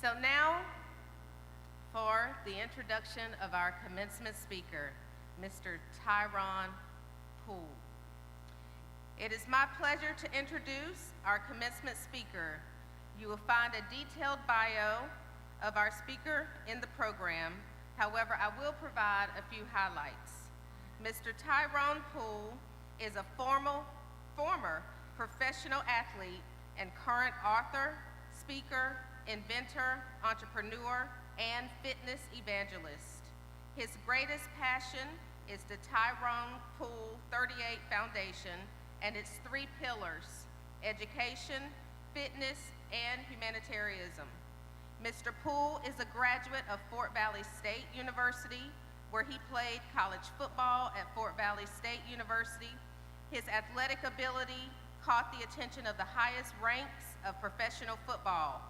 So now for the introduction of our commencement speaker, Mr. Tyronn Poole. It is my pleasure to introduce our commencement speaker. You will find a detailed bio of our speaker in the program. However, I will provide a few highlights. Mr. Tyrone Poole is a former professional athlete and current author, speaker, inventor, entrepreneur, and fitness evangelist. His greatest passion is the Tyrone Poole 38 Foundation and its 3 pillars: education, fitness, and humanitarianism. Mr. Poole is a graduate of Fort Valley State University, where he played college football at Fort Valley State University. His athletic ability caught the attention of the highest ranks of professional football.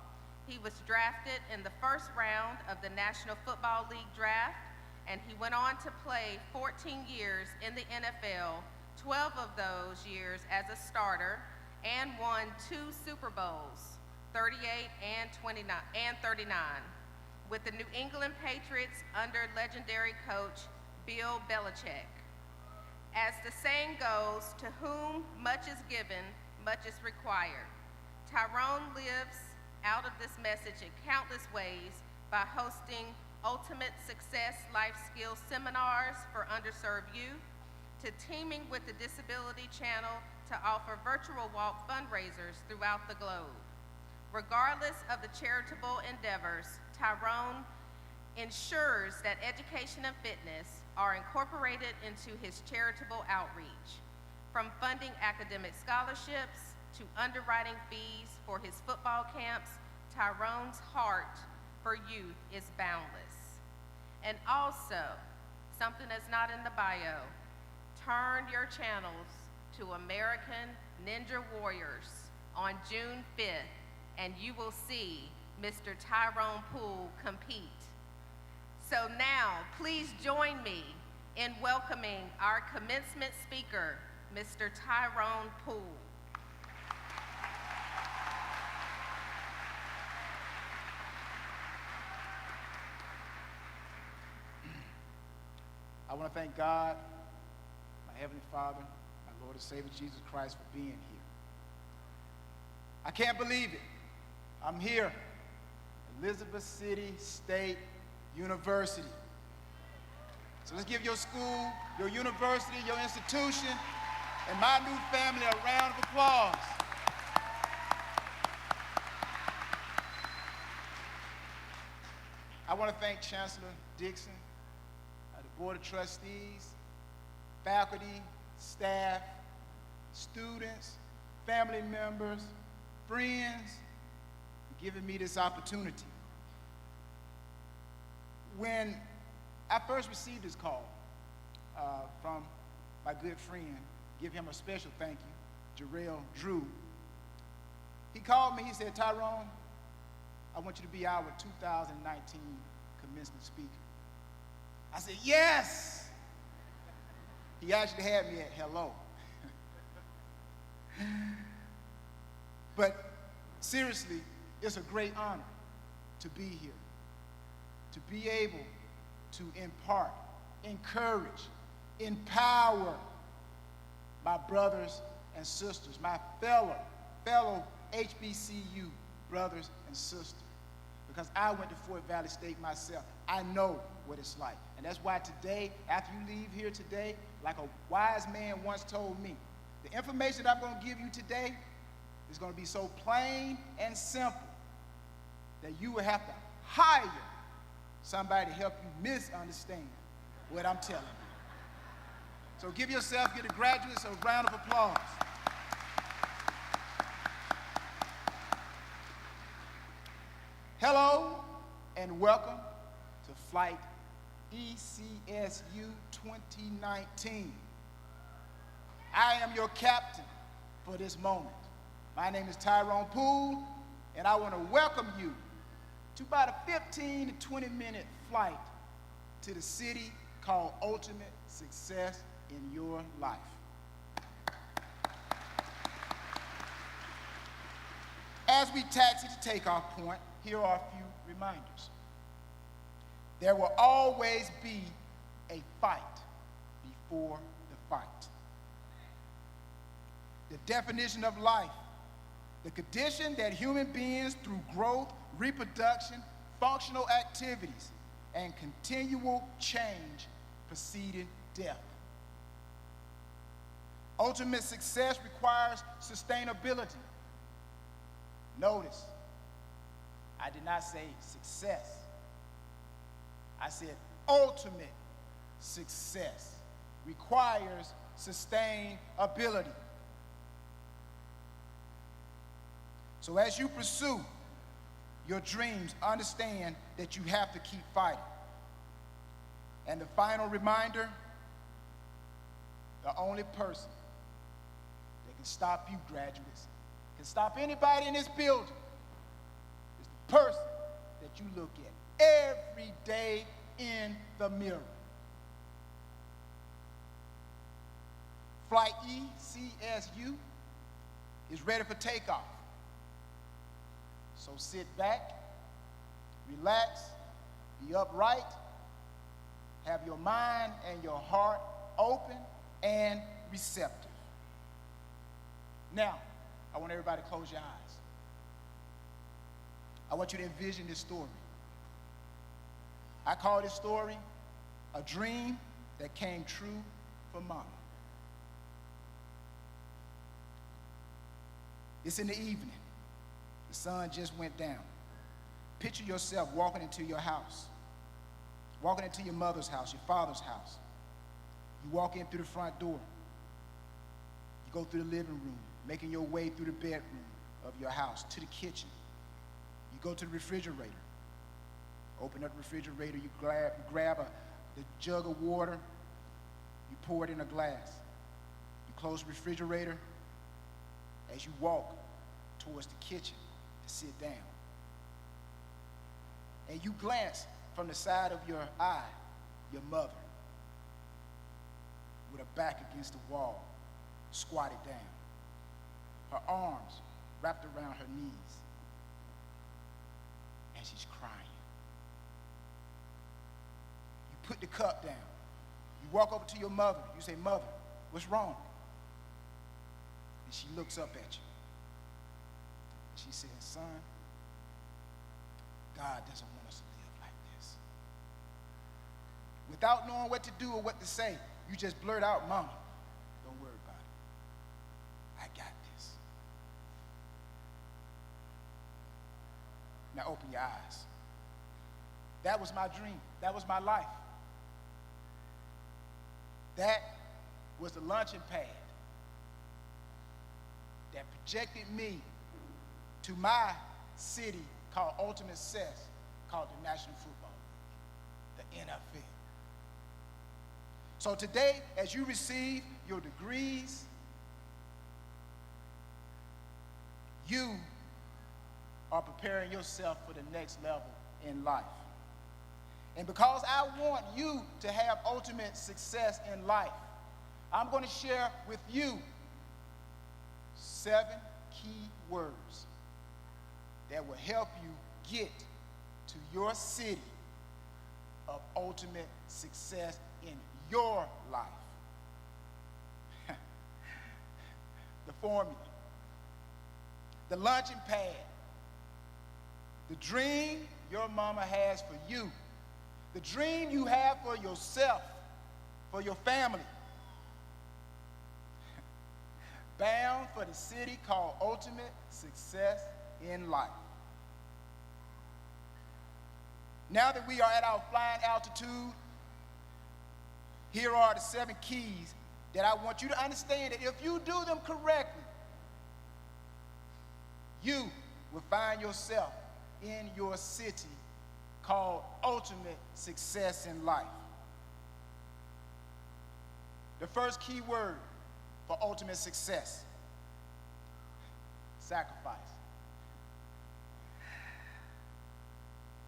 He was drafted in the first round of the National Football League draft, and he went on to play 14 years in the NFL, 12 of those years as a starter, and won 2 Super Bowls, 38 and 39, with the New England Patriots under legendary coach Bill Belichick. As the saying goes, to whom much is given, much is required. Tyrone lives out of this message in countless ways by hosting Ultimate Success Life Skills seminars for underserved youth, to teaming with the Disability Channel to offer virtual walk fundraisers throughout the globe. Regardless of the charitable endeavors, Tyrone ensures that education and fitness are incorporated into his charitable outreach. From funding academic scholarships to underwriting fees for his football camps, Tyrone's heart for youth is boundless. And also, something that's not in the bio, turn your channels to American Ninja Warriors on June 5th, and you will see Mr. Tyrone Poole compete. So now, please join me in welcoming our commencement speaker, Mr. Tyrone Poole. I want to thank God, my Heavenly Father, my Lord and Savior Jesus Christ, for being here. I can't believe it. I'm here, Elizabeth City State University. So let's give your school, your university, your institution, and my new family a round of applause. I want to thank Chancellor Dixon, the Board of Trustees, faculty, staff, students, family members, friends, for giving me this opportunity. When I first received this call from my good friend, give him a special thank you, Jarrell Drew. He called me, he said, Tyrone, I want you to be our 2019 commencement speaker. I said, yes! He actually had me at hello. But seriously, it's a great honor to be here, to be able to impart, encourage, empower my brothers and sisters, my fellow HBCU brothers and sisters. Because I went to Fort Valley State myself. I know what it's like. And that's why today, after you leave here today, like a wise man once told me, the information that I'm going to give you today is going to be so plain and simple that you will have to hire somebody to help you misunderstand what I'm telling you. So give yourself, give the graduates a round of applause. Hello and welcome to Flight ECSU 2019. I am your captain for this moment. My name is Tyrone Poole, and I want to welcome you to about a 15 to 20 minute flight to the city called Ultimate Success in Your Life. As we taxi to takeoff point, here are a few reminders. There will always be a fight before the fight. The definition of life, the condition that human beings, through growth, reproduction, functional activities, and continual change, preceded death. Ultimate success requires sustainability. Notice, I did not say success. I said ultimate success requires sustainability. So as you pursue your dreams, understand that you have to keep fighting. And the final reminder, the only person that can stop you, graduates, can stop anybody in this building, is the person that you look at every day in the mirror. Flight ECSU is ready for takeoff. So sit back, relax, be upright, have your mind and your heart open and receptive. Now, I want everybody to close your eyes. I want you to envision this story. I call this story a dream that came true for Mama. It's in the evening. The sun just went down. Picture yourself walking into your house, walking into your mother's house, your father's house. You walk in through the front door. You go through the living room, making your way through the bedroom of your house to the kitchen. You go to the refrigerator. Open up the refrigerator, you grab the jug of water, you pour it in a glass. You close the refrigerator as you walk towards the kitchen to sit down. And you glance from the side of your eye, your mother, with her back against the wall, squatted down, her arms wrapped around her knees, and she's crying. You put the cup down. You walk over to your mother. You say, "Mother, what's wrong?" And she looks up at you. She says, "Son, God doesn't want us to live like this." Without knowing what to do or what to say, you just blurt out, "Mama, don't worry about it. I got this." Now open your eyes. That was my dream. That was my life. That was the launching pad that projected me to my city called ultimate success, called the National Football League, the NFL. So today, as you receive your degrees, you are preparing yourself for the next level in life. And because I want you to have ultimate success in life, I'm going to share with you 7 key words that will help you get to your city of ultimate success in your life. The formula, the launching pad, the dream your mama has for you, the dream you have for yourself, for your family. Bound for the city called ultimate success in life. Now that we are at our flying altitude, here are the 7 keys that I want you to understand that if you do them correctly, you will find yourself in your city called ultimate success in life. The first key word for ultimate success: sacrifice.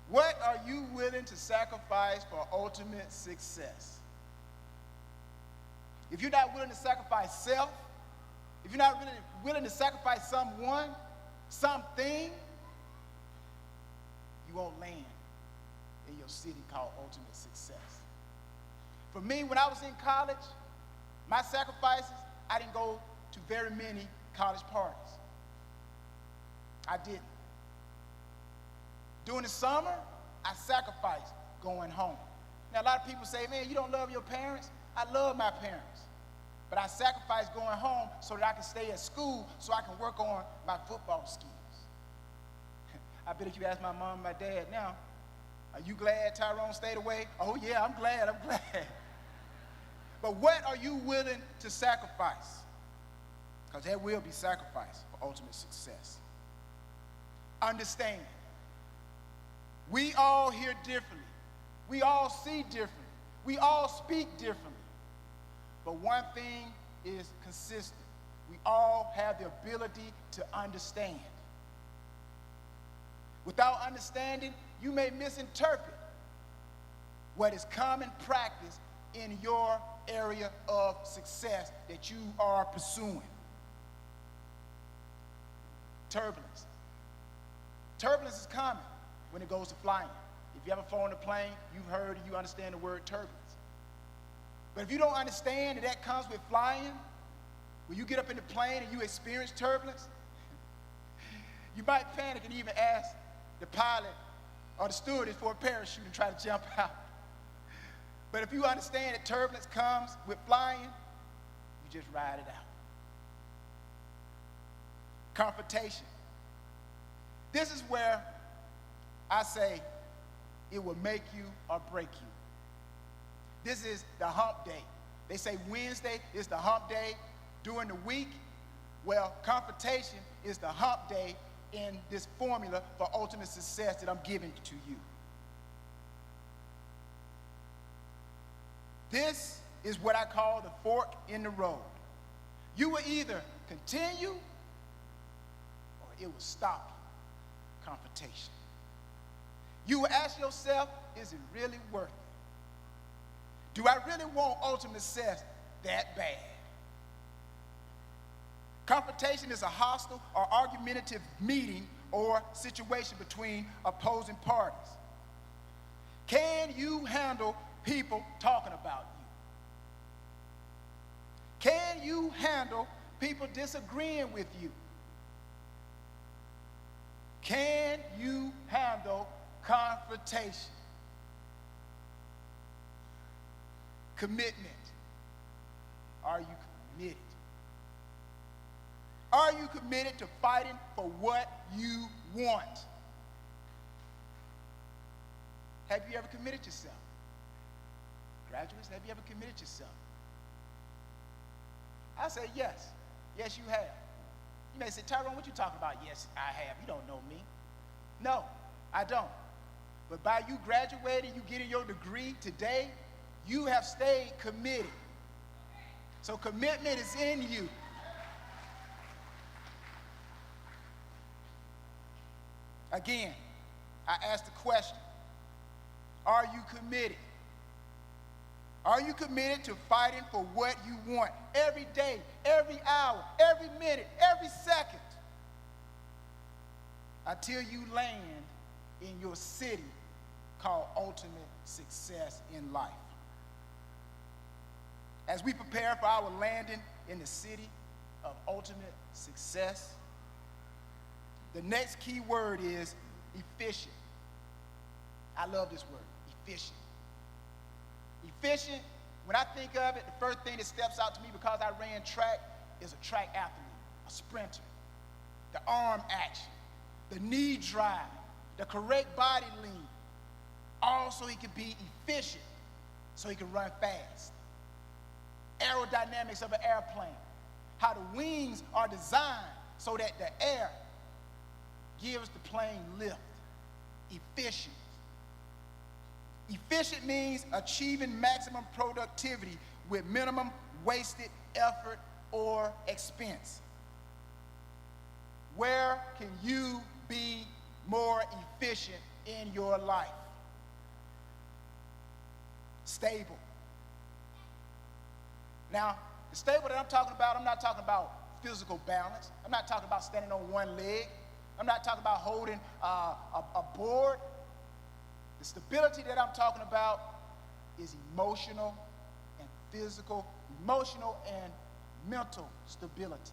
What are you willing to sacrifice for ultimate success? If you're not willing to sacrifice self, if you're not really willing to sacrifice someone, something, you won't land in your city called ultimate success. For me, when I was in college, my sacrifices, I didn't go to very many college parties. I didn't. During the summer, I sacrificed going home. Now, a lot of people say, man, you don't love your parents. I love my parents. But I sacrificed going home so that I can stay at school so I can work on my football skills. I bet if you ask my mom and my dad now, are you glad Tyrone stayed away? Oh, yeah, I'm glad. But what are you willing to sacrifice? Because there will be sacrifice for ultimate success. Understand, we all hear differently. We all see differently. We all speak differently. But one thing is consistent. We all have the ability to understand. Without understanding, you may misinterpret what is common practice in your area of success that you are pursuing. Turbulence. Turbulence is common when it goes to flying. If you ever flown a plane, you've heard and you understand the word turbulence. But if you don't understand that comes with flying, when you get up in the plane and you experience turbulence, you might panic and even ask the pilot or the stewardess for a parachute and try to jump out. But if you understand that turbulence comes with flying, you just ride it out. Confrontation. This is where I say it will make you or break you. This is the hump day. They say Wednesday is the hump day during the week. Well, confrontation is the hump day in this formula for ultimate success that I'm giving to you. This is what I call the fork in the road. You will either continue or it will stop you. Confrontation. You will ask yourself, is it really worth it? Do I really want ultimate success that bad? Confrontation is a hostile or argumentative meeting or situation between opposing parties. Can you handle people talking about you? Can you handle people disagreeing with you? Can you handle confrontation? Commitment. Are you committed? Are you committed to fighting for what you want? Have you ever committed yourself? Graduates, have you ever committed yourself? I say yes. Yes, you have. You may say, Tyrone, what you talking about? Yes, I have. You don't know me. No, I don't. But by you graduating, you getting your degree today, you have stayed committed. So commitment is in you. Again, I ask the question, are you committed? Are you committed to fighting for what you want every day, every hour, every minute, every second until you land in your city called ultimate success in life? As we prepare for our landing in the city of ultimate success, the next key word is efficient. I love this word, efficient. Efficient, when I think of it, the first thing that steps out to me because I ran track is a track athlete, a sprinter. The arm action, the knee drive, the correct body lean. Also, he can be efficient so he can run fast. Aerodynamics of an airplane, how the wings are designed so that the air gives the plane lift. Efficient. Efficient means achieving maximum productivity with minimum wasted effort or expense. Where can you be more efficient in your life? Stable. Now, the stable that I'm talking about, I'm not talking about physical balance. I'm not talking about standing on one leg. I'm not talking about holding a board. The stability that I'm talking about is emotional and physical, emotional and mental stability.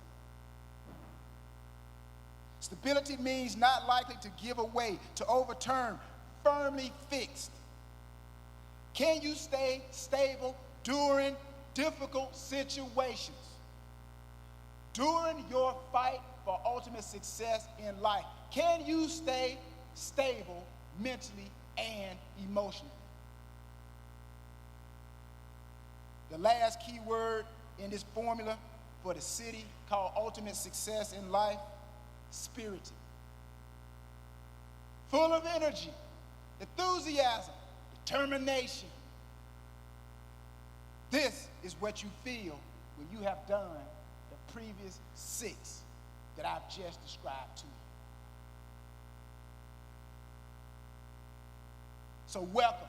Stability means not likely to give away, to overturn, firmly fixed. Can you stay stable during difficult situations? During your fight for ultimate success in life, can you stay stable mentally and emotionally? The last key word in this formula for the city called ultimate success in life, spirited. Full of energy, enthusiasm, determination. This is what you feel when you have done the previous 6 that I've just described to you. So welcome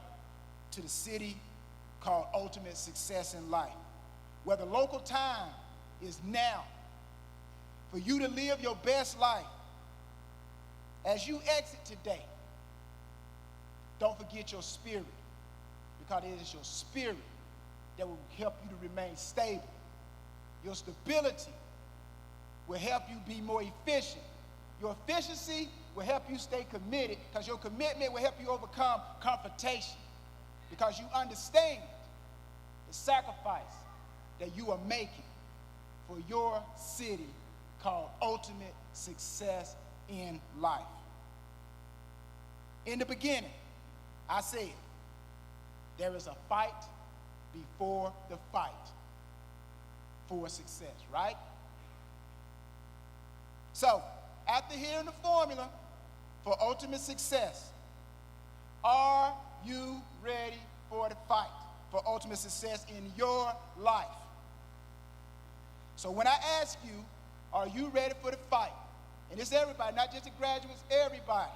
to the city called ultimate success in life, where the local time is now for you to live your best life. As you exit today, don't forget your spirit, because it is your spirit that will help you to remain stable. Your stability will help you be more efficient. Your efficiency will help you stay committed, because your commitment will help you overcome confrontation, because you understand the sacrifice that you are making for your city called ultimate success in life. In the beginning, I said, there is a fight before the fight for success, right? So, after hearing the formula for ultimate success, are you ready for the fight for ultimate success in your life? So when I ask you, are you ready for the fight? And it's everybody, not just the graduates, everybody.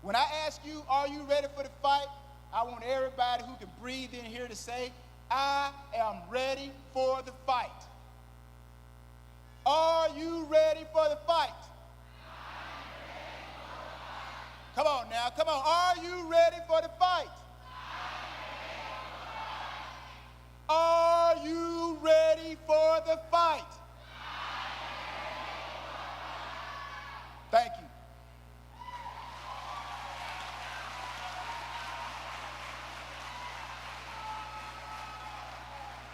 When I ask you, are you ready for the fight? I want everybody who can breathe in here to say, I am ready for the fight. Are you ready for the fight? Come on now, come on. Are you ready for the fight? Are you ready for the fight? Thank you.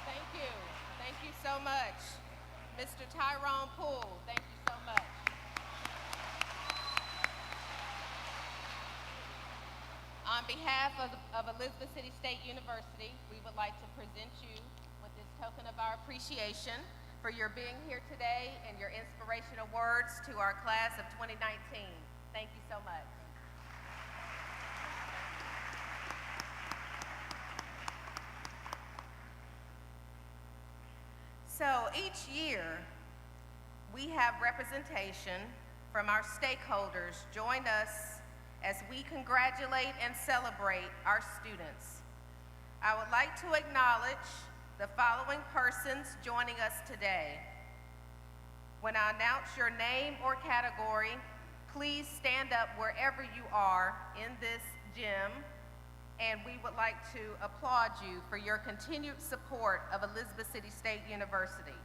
Thank you. Thank you so much. Mr. Tyrone Poole, thank you so much. On behalf of Elizabeth City State University, we would like to present you with this token of our appreciation for your being here today and your inspirational words to our class of 2019. Thank you so much. So each year, we have representation from our stakeholders join us as we congratulate and celebrate our students. I would like to acknowledge the following persons joining us today. When I announce your name or category, please stand up wherever you are in this gym, and we would like to applaud you for your continued support of Elizabeth City State University.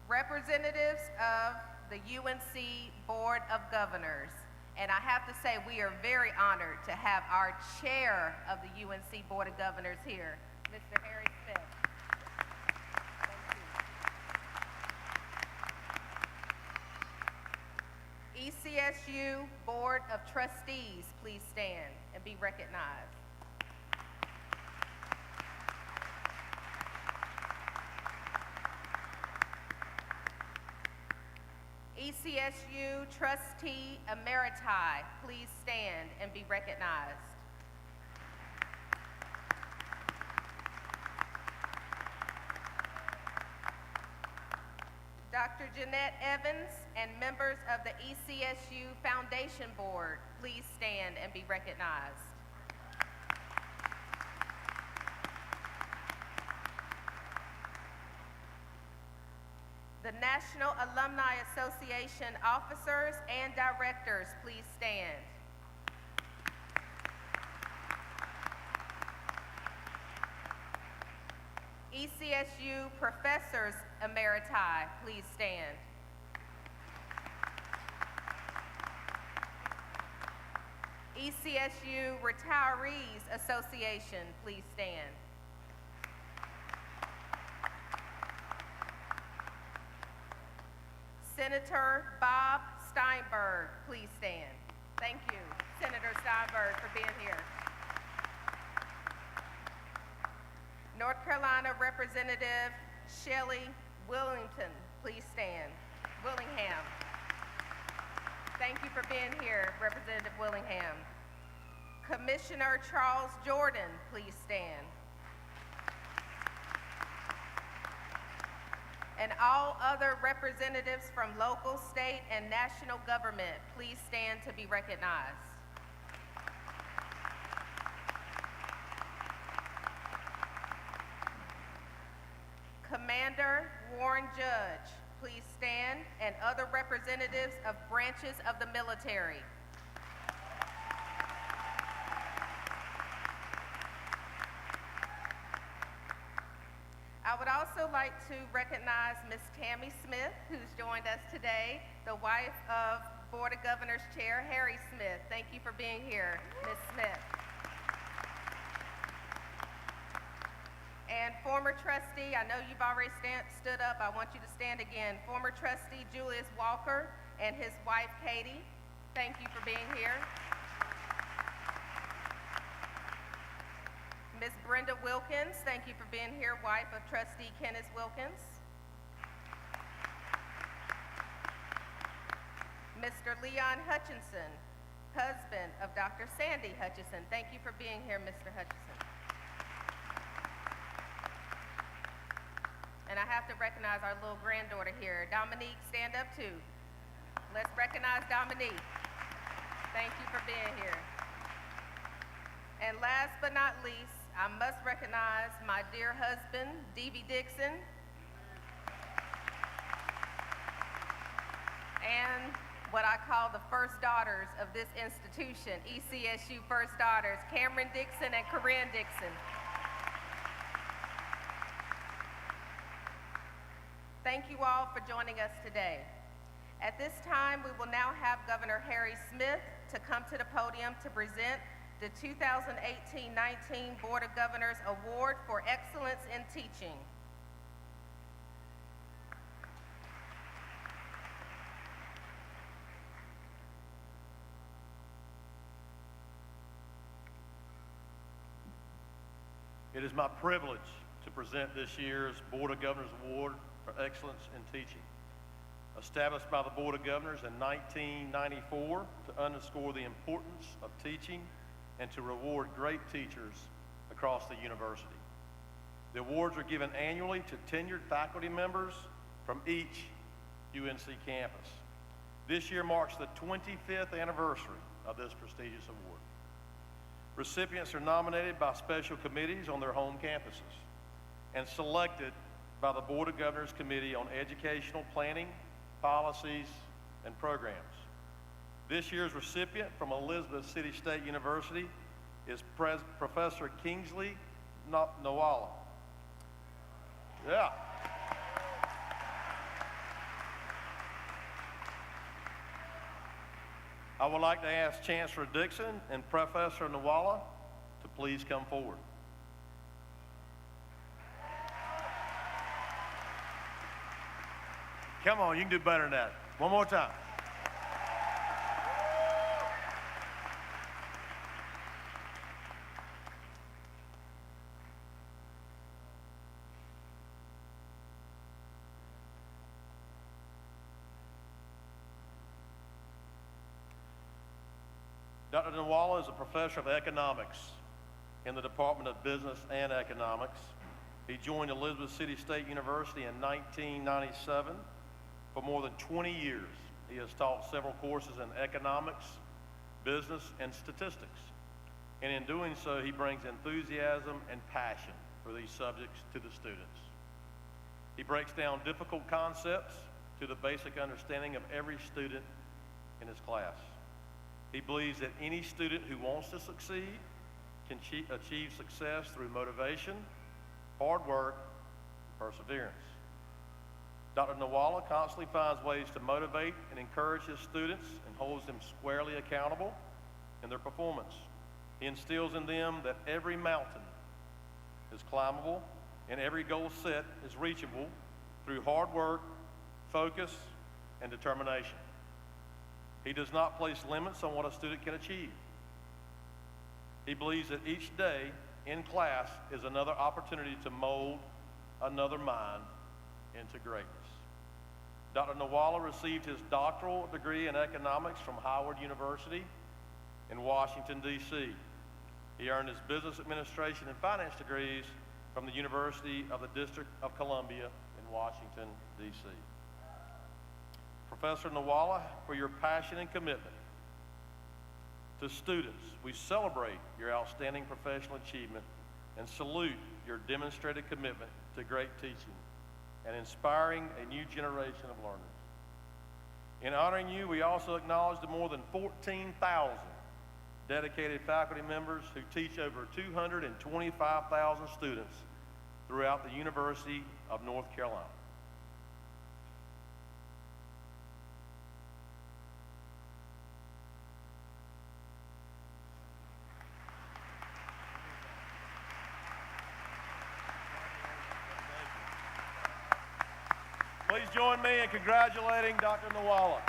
Representatives of the UNC Board of Governors, and I have to say we are very honored to have our chair of the UNC Board of Governors here, Mr. Harry Smith. Thank you. ECSU Board of Trustees, please stand and be recognized. ECSU Trustee Emeriti, please stand and be recognized. Dr. Jeanette Evans and members of the ECSU Foundation Board, please stand and be recognized. The National Alumni Association officers and directors, please stand. ECSU Professors Emeriti, please stand. ECSU Retirees Association, please stand. Senator Bob Steinberg, please stand. Thank you, Senator Steinberg, for being here. North Carolina Representative Shelley Willington, please stand. Willingham. Thank you for being here, Representative Willingham. Commissioner Charles Jordan, please stand. And all other representatives from local, state, and national government, please stand to be recognized. Commander Warren Judge, please stand, and other representatives of branches of the military. I would also like to recognize Ms. Tammy Smith, who's joined us today, the wife of Board of Governors Chair Harry Smith. Thank you for being here, Ms. Smith. And former trustee, I know you've already stood up, I want you to stand again. Former trustee Julius Walker and his wife Katie, thank you for being here. Ms. Brenda Wilkins, thank you for being here, wife of trustee Kenneth Wilkins. Mr. Leon Hutchinson, husband of Dr. Sandy Hutchinson, thank you for being here, Mr. Hutchinson. And I have to recognize our little granddaughter here. Dominique, stand up too. Let's recognize Dominique. Thank you for being here. And last but not least, I must recognize my dear husband, D.B. Dixon, and what I call the first daughters of this institution, ECSU First Daughters, Cameron Dixon and Corinne Dixon. Thank you all for joining us today. At this time, we will now have Governor Harry Smith to come to the podium to present the 2018-19 Board of Governors Award for Excellence in Teaching. It is my privilege to present this year's Board of Governors Award for Excellence in Teaching. Established by the Board of Governors in 1994 to underscore the importance of teaching and to reward great teachers across the university. The awards are given annually to tenured faculty members from each UNC campus. This year marks the 25th anniversary of this prestigious award. Recipients are nominated by special committees on their home campuses and selected by the Board of Governors Committee on Educational Planning, Policies, and Programs. This year's recipient from Elizabeth City State University is Professor Kingsley Nawala. Yeah. I would like to ask Chancellor Dixon and Professor Nawala to please come forward. Come on, you can do better than that. One more time. Dr. Nawala is a professor of economics in the Department of Business and Economics. He joined Elizabeth City State University in 1997. For more than 20 years, he has taught several courses in economics, business, and statistics. And in doing so, he brings enthusiasm and passion for these subjects to the students. He breaks down difficult concepts to the basic understanding of every student in his class. He believes that any student who wants to succeed can achieve success through motivation, hard work, perseverance. Dr. Nawala constantly finds ways to motivate and encourage his students and holds them squarely accountable in their performance. He instills in them that every mountain is climbable and every goal set is reachable through hard work, focus, and determination. He does not place limits on what a student can achieve. He believes that each day in class is another opportunity to mold another mind into greatness. Dr. Nawala received his doctoral degree in economics from Howard University in Washington, D.C. He earned his business administration and finance degrees from the University of the District of Columbia in Washington, D.C. Professor Nawala, for your passion and commitment to students, we celebrate your outstanding professional achievement and salute your demonstrated commitment to great teaching and inspiring a new generation of learners. In honoring you, we also acknowledge the more than 14,000 dedicated faculty members who teach over 225,000 students throughout the University of North Carolina. Please join me in congratulating Dr. Nawala.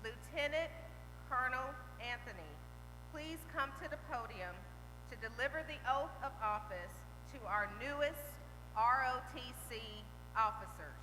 Lieutenant Colonel Anthony, please come to the podium to deliver the oath of office to our newest ROTC officers.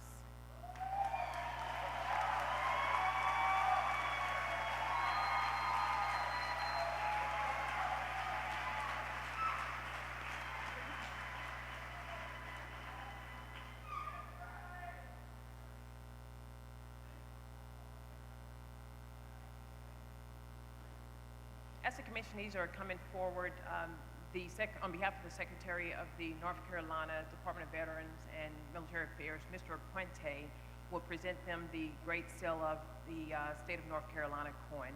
As the commissionees are coming forward, on behalf of the Secretary of the North Carolina Department of Veterans and Military Affairs, Mr. Puente, will present them the Great Seal of the State of North Carolina coin.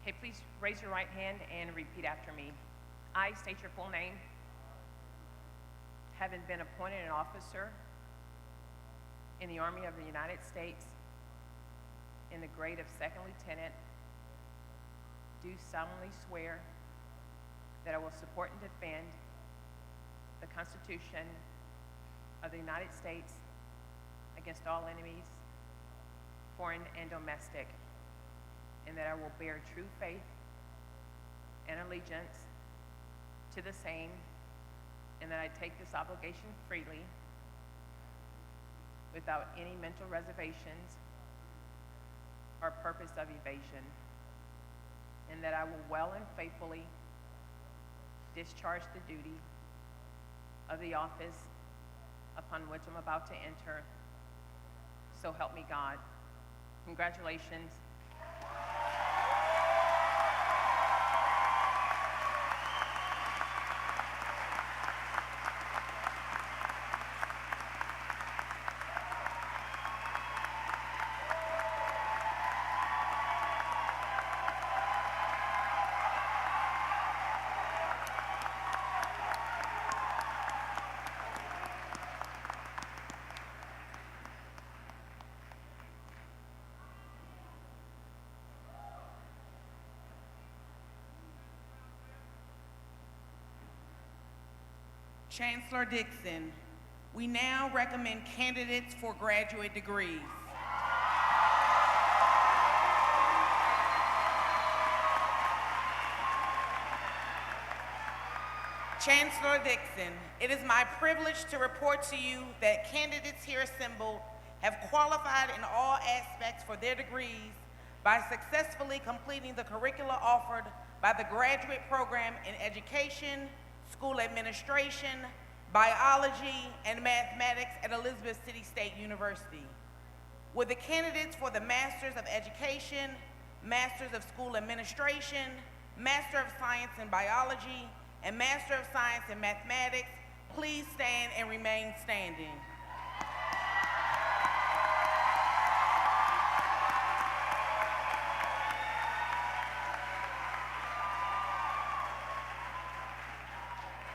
Okay, please raise your right hand and repeat after me. I state your full name. Having been appointed an officer in the Army of the United States in the grade of second lieutenant, do solemnly swear that I will support and defend the Constitution of the United States against all enemies, foreign and domestic, and that I will bear true faith and allegiance to the same, and that I take this obligation freely without any mental reservations or purpose of evasion, and that I will well and faithfully discharge the duty of the office upon which I'm about to enter. So help me God. Congratulations. Chancellor Dixon, we now recommend candidates for graduate degrees. Chancellor Dixon, it is my privilege to report to you that candidates here assembled have qualified in all aspects for their degrees by successfully completing the curricula offered by the graduate program in education, school administration, biology, and mathematics at Elizabeth City State University. With the candidates for the Masters of Education, Masters of School Administration, Master of Science in Biology, and Master of Science in Mathematics, please stand and remain standing.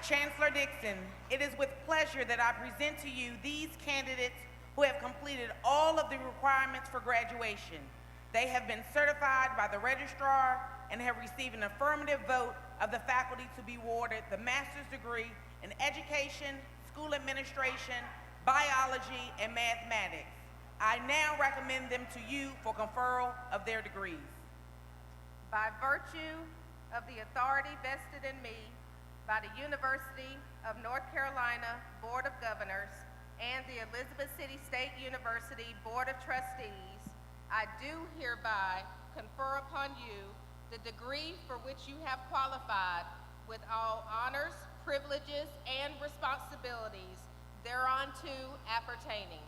Chancellor Dixon, it is with pleasure that I present to you these candidates who have completed all of the requirements for graduation. They have been certified by the registrar and have received an affirmative vote of the faculty to be awarded the master's degree in education, school administration, biology, and mathematics. I now recommend them to you for conferral of their degrees. By virtue of the authority vested in me by the University of North Carolina Board of Governors and the Elizabeth City State University Board of Trustees, I do hereby confer upon you the degree for which you have qualified with all honors, privileges, and responsibilities thereunto appertaining.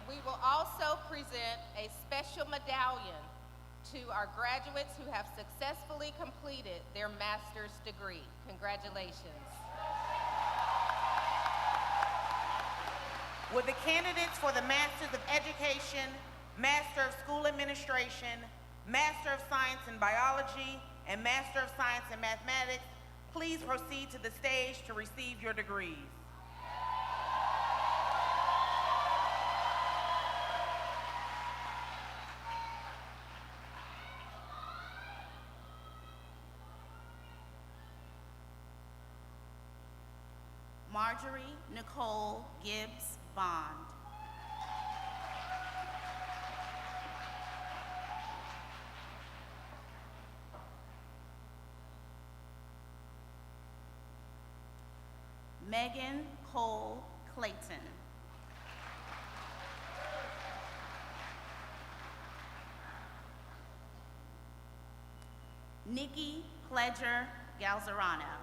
We will also present a special medallion to our graduates who have successfully completed their master's degree. Congratulations. Will the candidates for the Masters of Education, Master of School Administration, Master of Science in Biology, and Master of Science in Mathematics please proceed to the stage to receive your degrees? Marjorie Nicole Gibbs Bond. Megan Cole Clayton. Nikki Pledger Galzerano.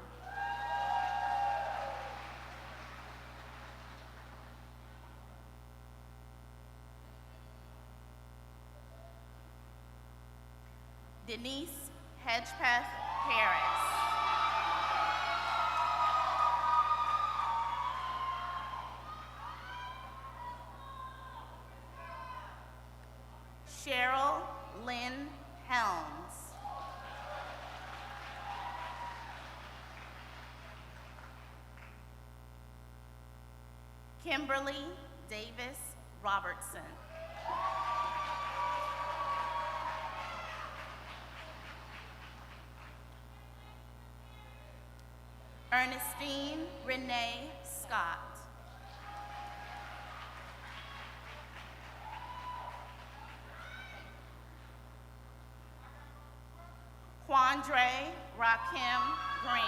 Denise Hedgepeth Harris. Cheryl Lynn Helms. Kimberly Davis Robertson. Ernestine Renee Scott. Quandre Rakim Green.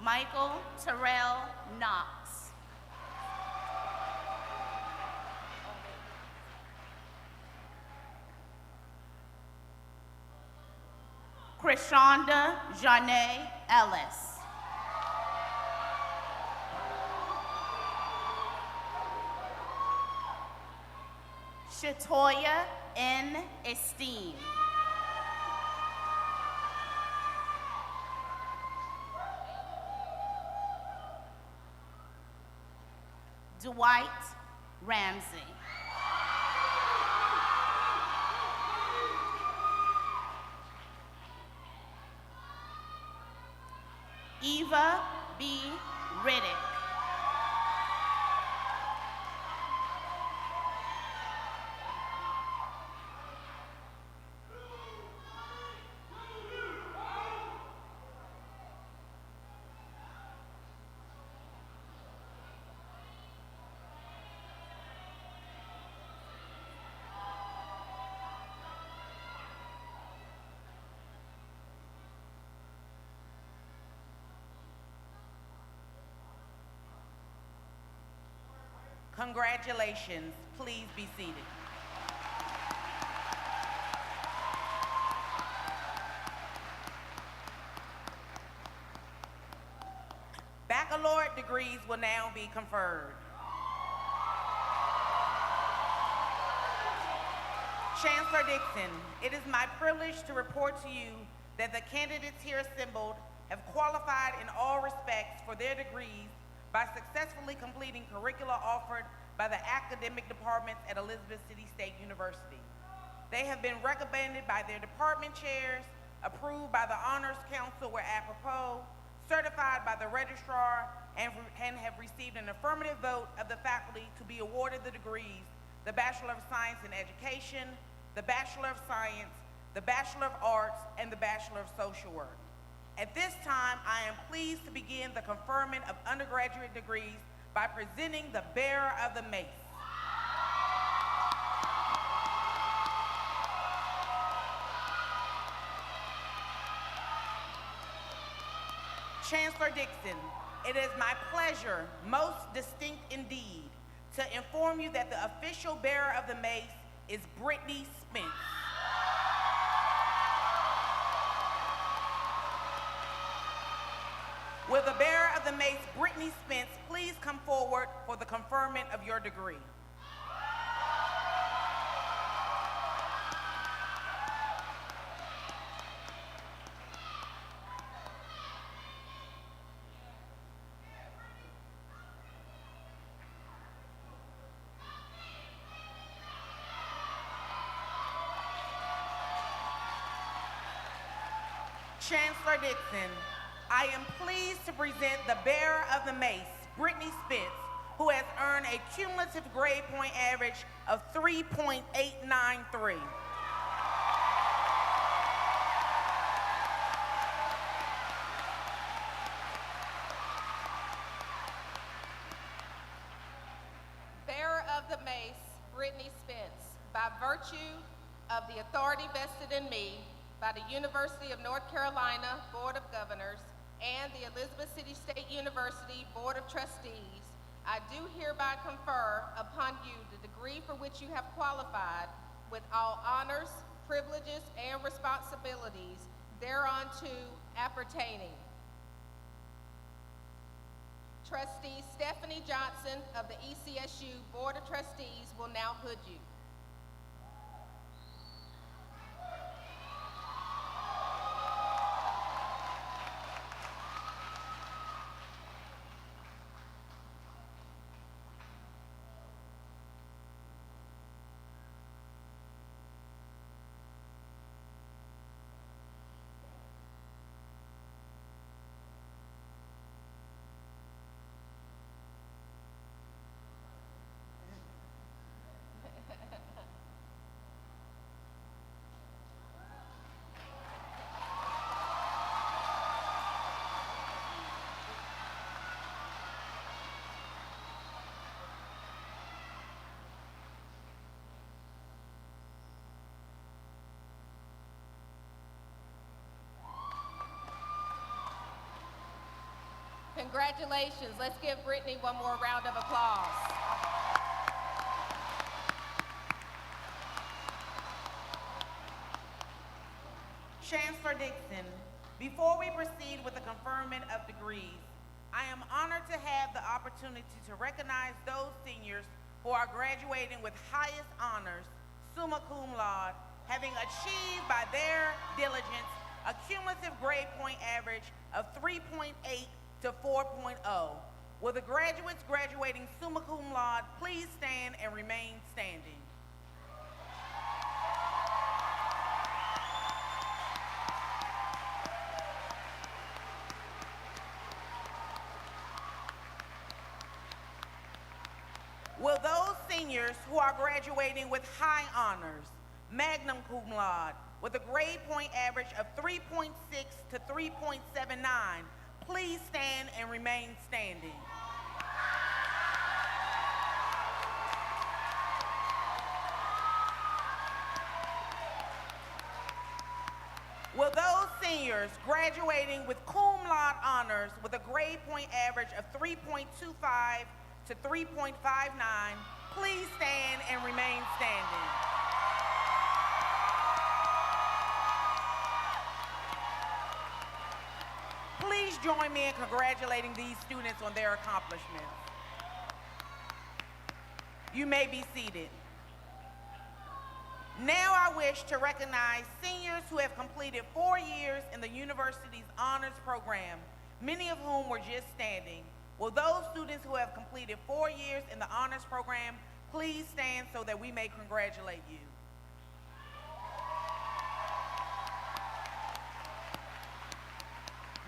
Michael Terrell Knox. Krishonda Janae Ellis. Shatoya N. Esteem. Dwight Ramsey. Eva B. Riddick. Congratulations. Please be seated. Baccalaureate degrees will now be conferred. Chancellor Dixon, it is my privilege to report to you that the candidates here assembled have qualified in all respects for their degrees by successfully completing curricula offered by the academic departments at Elizabeth City State University. They have been recommended by their department chairs, approved by the Honors Council where apropos, certified by the registrar, and have received an affirmative vote of the faculty to be awarded the degrees, the Bachelor of Science in Education, the Bachelor of Science, the Bachelor of Arts, and the Bachelor of Social Work. At this time, I am pleased to begin the conferment of undergraduate degrees by presenting the bearer of the mace. Chancellor Dixon, it is my pleasure, most distinct indeed, to inform you that the official bearer of the mace is Brittany Spence. Will the bearer of the mace, Brittany Spence, please come forward for the conferment of your degree? Chancellor Dixon, I am pleased to present the bearer of the mace, Brittany Spence, who has earned a cumulative grade point average of 3.893. Bearer of the mace, Brittany Spence, by virtue of the authority vested in me by the University of North Carolina Board of Governors and the Elizabeth City State University Board of Trustees, I do hereby confer upon you the degree for which you have qualified with all honors, privileges, and responsibilities thereunto appertaining. Trustee Stephanie Johnson of the ECSU Board of Trustees will now hood you. Congratulations. Let's give Brittany one more round of applause. Chancellor Dixon, before we proceed with the conferment of degrees, I am honored to have the opportunity to recognize those seniors who are graduating with highest honors, summa cum laude, having achieved by their diligence a cumulative grade point average of 3.8 to 4.0. Will the graduates graduating summa cum laude please stand and remain standing? Will those seniors who are graduating with high honors, magna cum laude, with a grade point average of 3.6 to 3.79, please stand and remain standing? Will those seniors graduating with cum laude honors with a grade point average of 3.25 to 3.59, please stand and remain standing? Please join me in congratulating these students on their accomplishments. You may be seated. Now I wish to recognize seniors who have completed 4 years in the university's honors program, many of whom were just standing. Will those students who have completed 4 years in the honors program please stand so that we may congratulate you?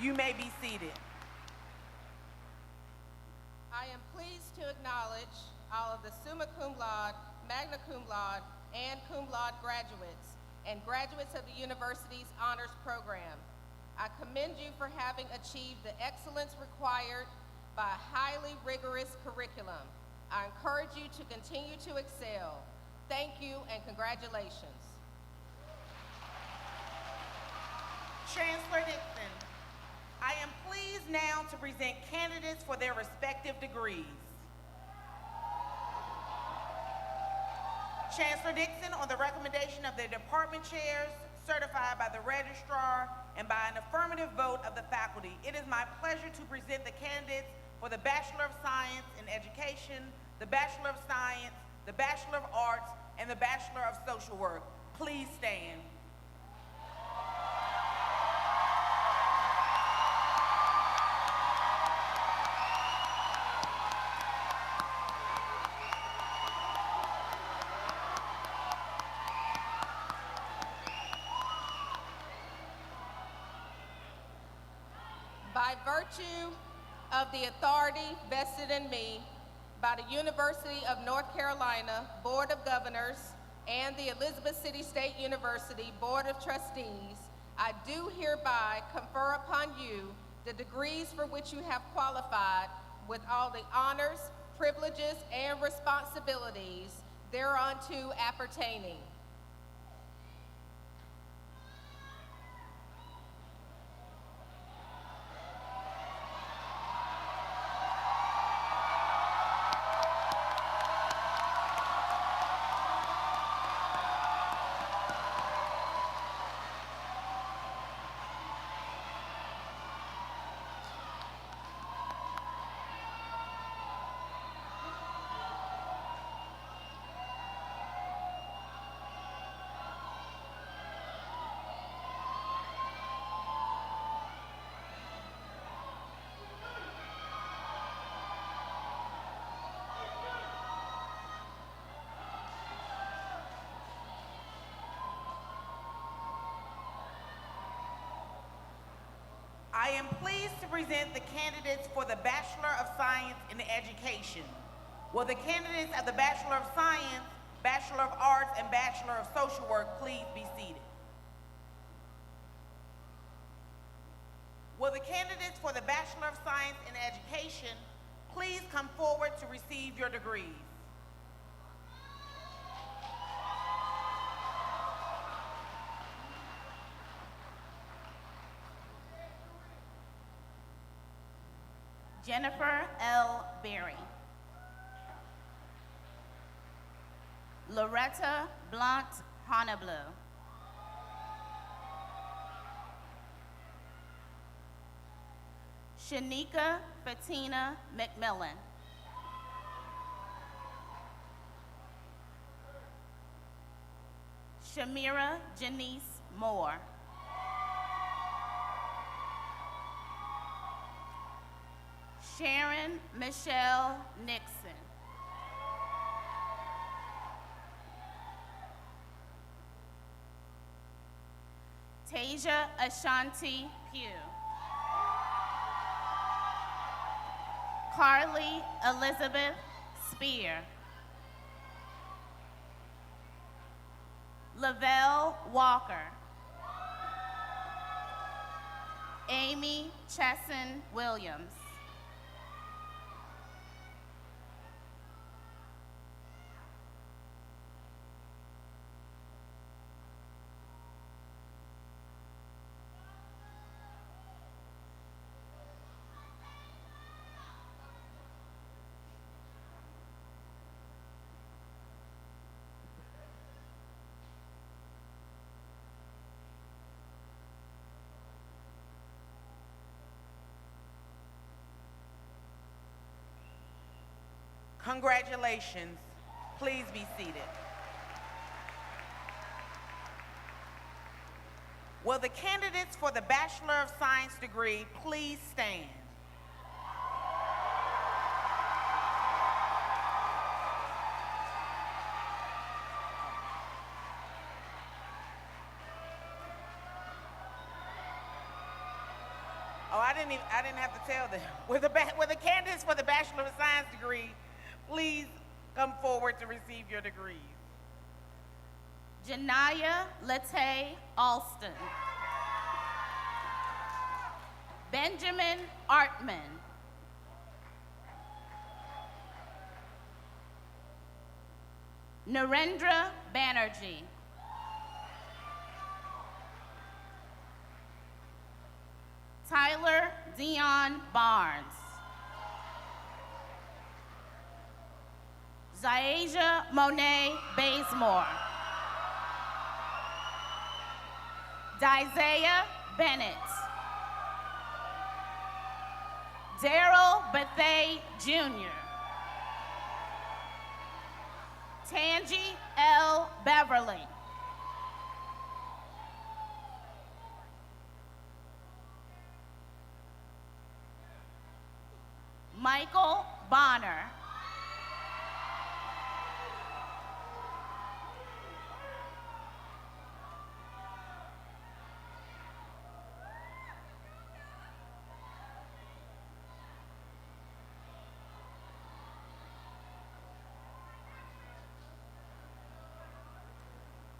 You may be seated. I am pleased to acknowledge all of the summa cum laude, magna cum laude, and cum laude graduates and graduates of the university's honors program. I commend you for having achieved the excellence required by a highly rigorous curriculum. I encourage you to continue to excel. Thank you and congratulations. Chancellor Dixon, I am pleased now to present candidates for their respective degrees. Chancellor Dixon, on the recommendation of the department chairs, certified by the registrar, and by an affirmative vote of the faculty, it is my pleasure to present the candidates for the Bachelor of Science in Education, the Bachelor of Science, the Bachelor of Arts, and the Bachelor of Social Work. Please stand. By virtue of the authority vested in me by the University of North Carolina Board of Governors and the Elizabeth City State University Board of Trustees, I do hereby confer upon you the degrees for which you have qualified with all the honors, privileges, and responsibilities thereunto appertaining. I am pleased to present the candidates for the Bachelor of Science in Education. Will the candidates of the Bachelor of Science, Bachelor of Arts, and Bachelor of Social Work please be seated? Will the candidates for the Bachelor of Science in Education please come forward to receive your degrees? Jennifer L. Berry. Loretta Blunt Honnebleu. Shanika Fatina McMillan. Shamira Janice Moore. Sharon Michelle Nixon. Tasia Ashanti Pugh. Carly Elizabeth Spear. Lavelle Walker. Amy Chesson Williams. Congratulations. Please be seated. Will the candidates for the Bachelor of Science degree please stand? Oh, I didn't have to tell them. Will the candidates for the Bachelor of Science degree please come forward to receive your degrees? Janaya Latae Alston. Benjamin Artman. Narendra Banerjee. Tyler Dion Barnes. Zayasia Monet Bazemore. Dizaya Bennett. Daryl Bethay Jr. Tangi L. Beverly. Michael Bonner.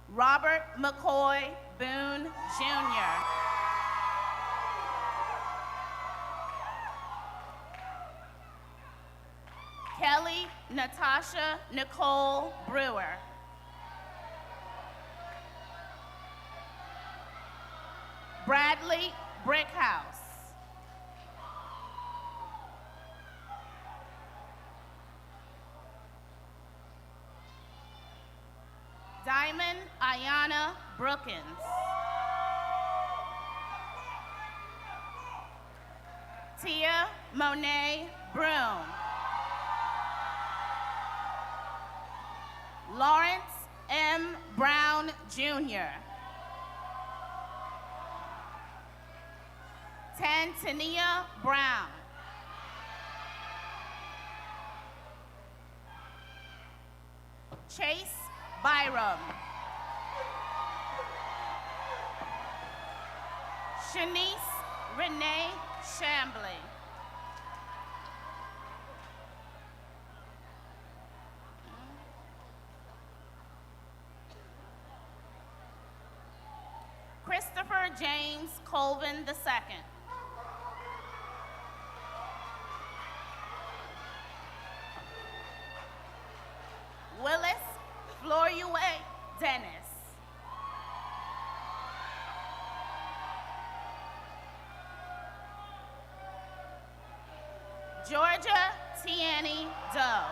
Robert McCoy Boone, Jr. Kelly Natasha Nicole Brewer. Bradley Brickhouse. Diamond Ayana Brookins. Tia Monet Broom. Lawrence M. Brown, Jr. Tantania Brown. Chase Byram. Shanice Renee Chambly. Christopher James Colvin II. Willis Florue Dennis. Georgia Tiani Doe.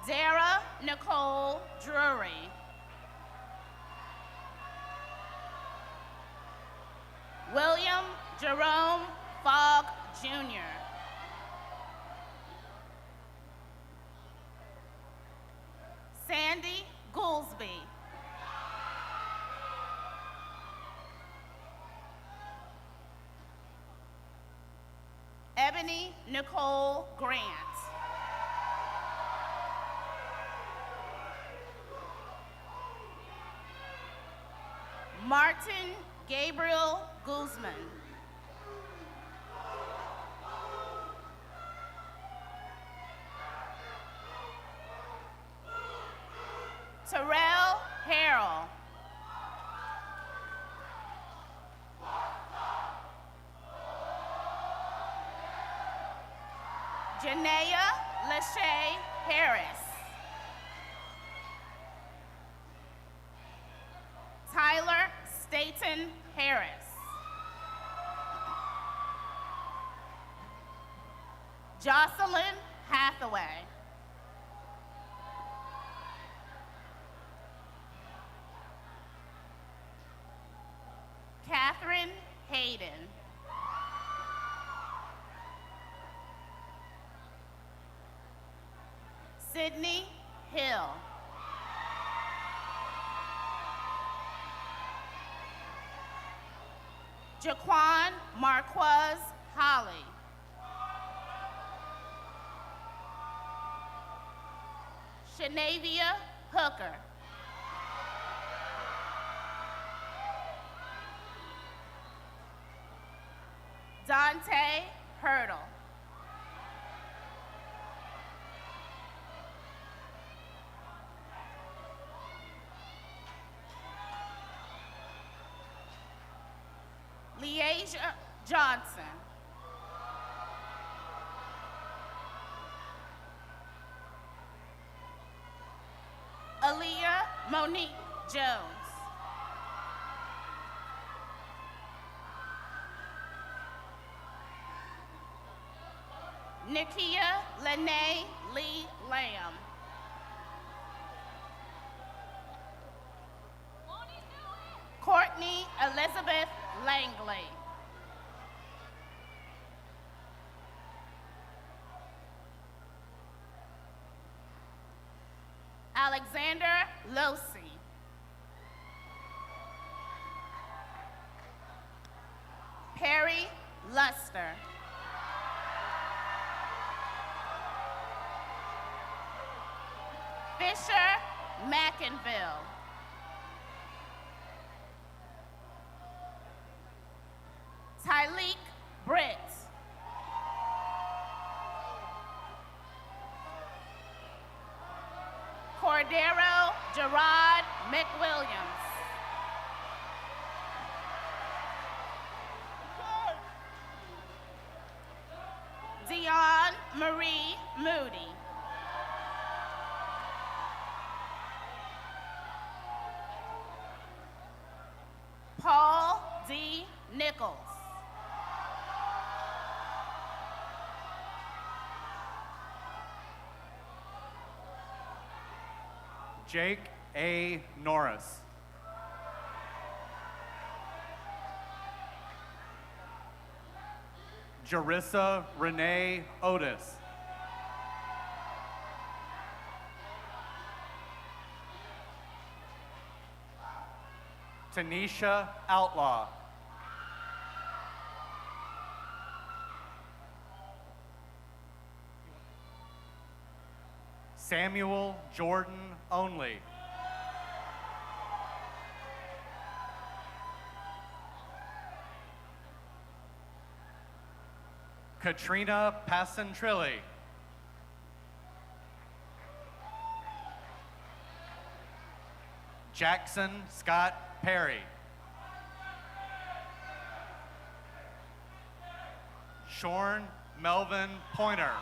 Dara Nicole Drury. Jerome Fogg, Jr. Sandy Goolsby. Ebony Nicole Grant. Martin Gabriel Guzman. Terrell Harrell. Janaea Lachey Harris. Tyler Staten Harris. Jocelyn Hathaway. Catherine Hayden. Sydney Hill. Jaquan Marquez Holly. Shanavia Hooker. Dante Hurdle. Leasia Johnson. Aaliyah Monique Jones. Nikia Lene Lee Lamb. Courtney Elizabeth Langley. Alexander Losi. Perry Luster. Fisher McInville. Tyleek Britt. Cordero Gerard McWilliams. Dion Marie Moody. Paul D. Nichols. Jake A. Norris. Jarissa Renee Otis. Tanisha Outlaw. Samuel Jordan Only. Katrina Passantrilli. Jackson Scott Perry. Shorn Melvin Pointer.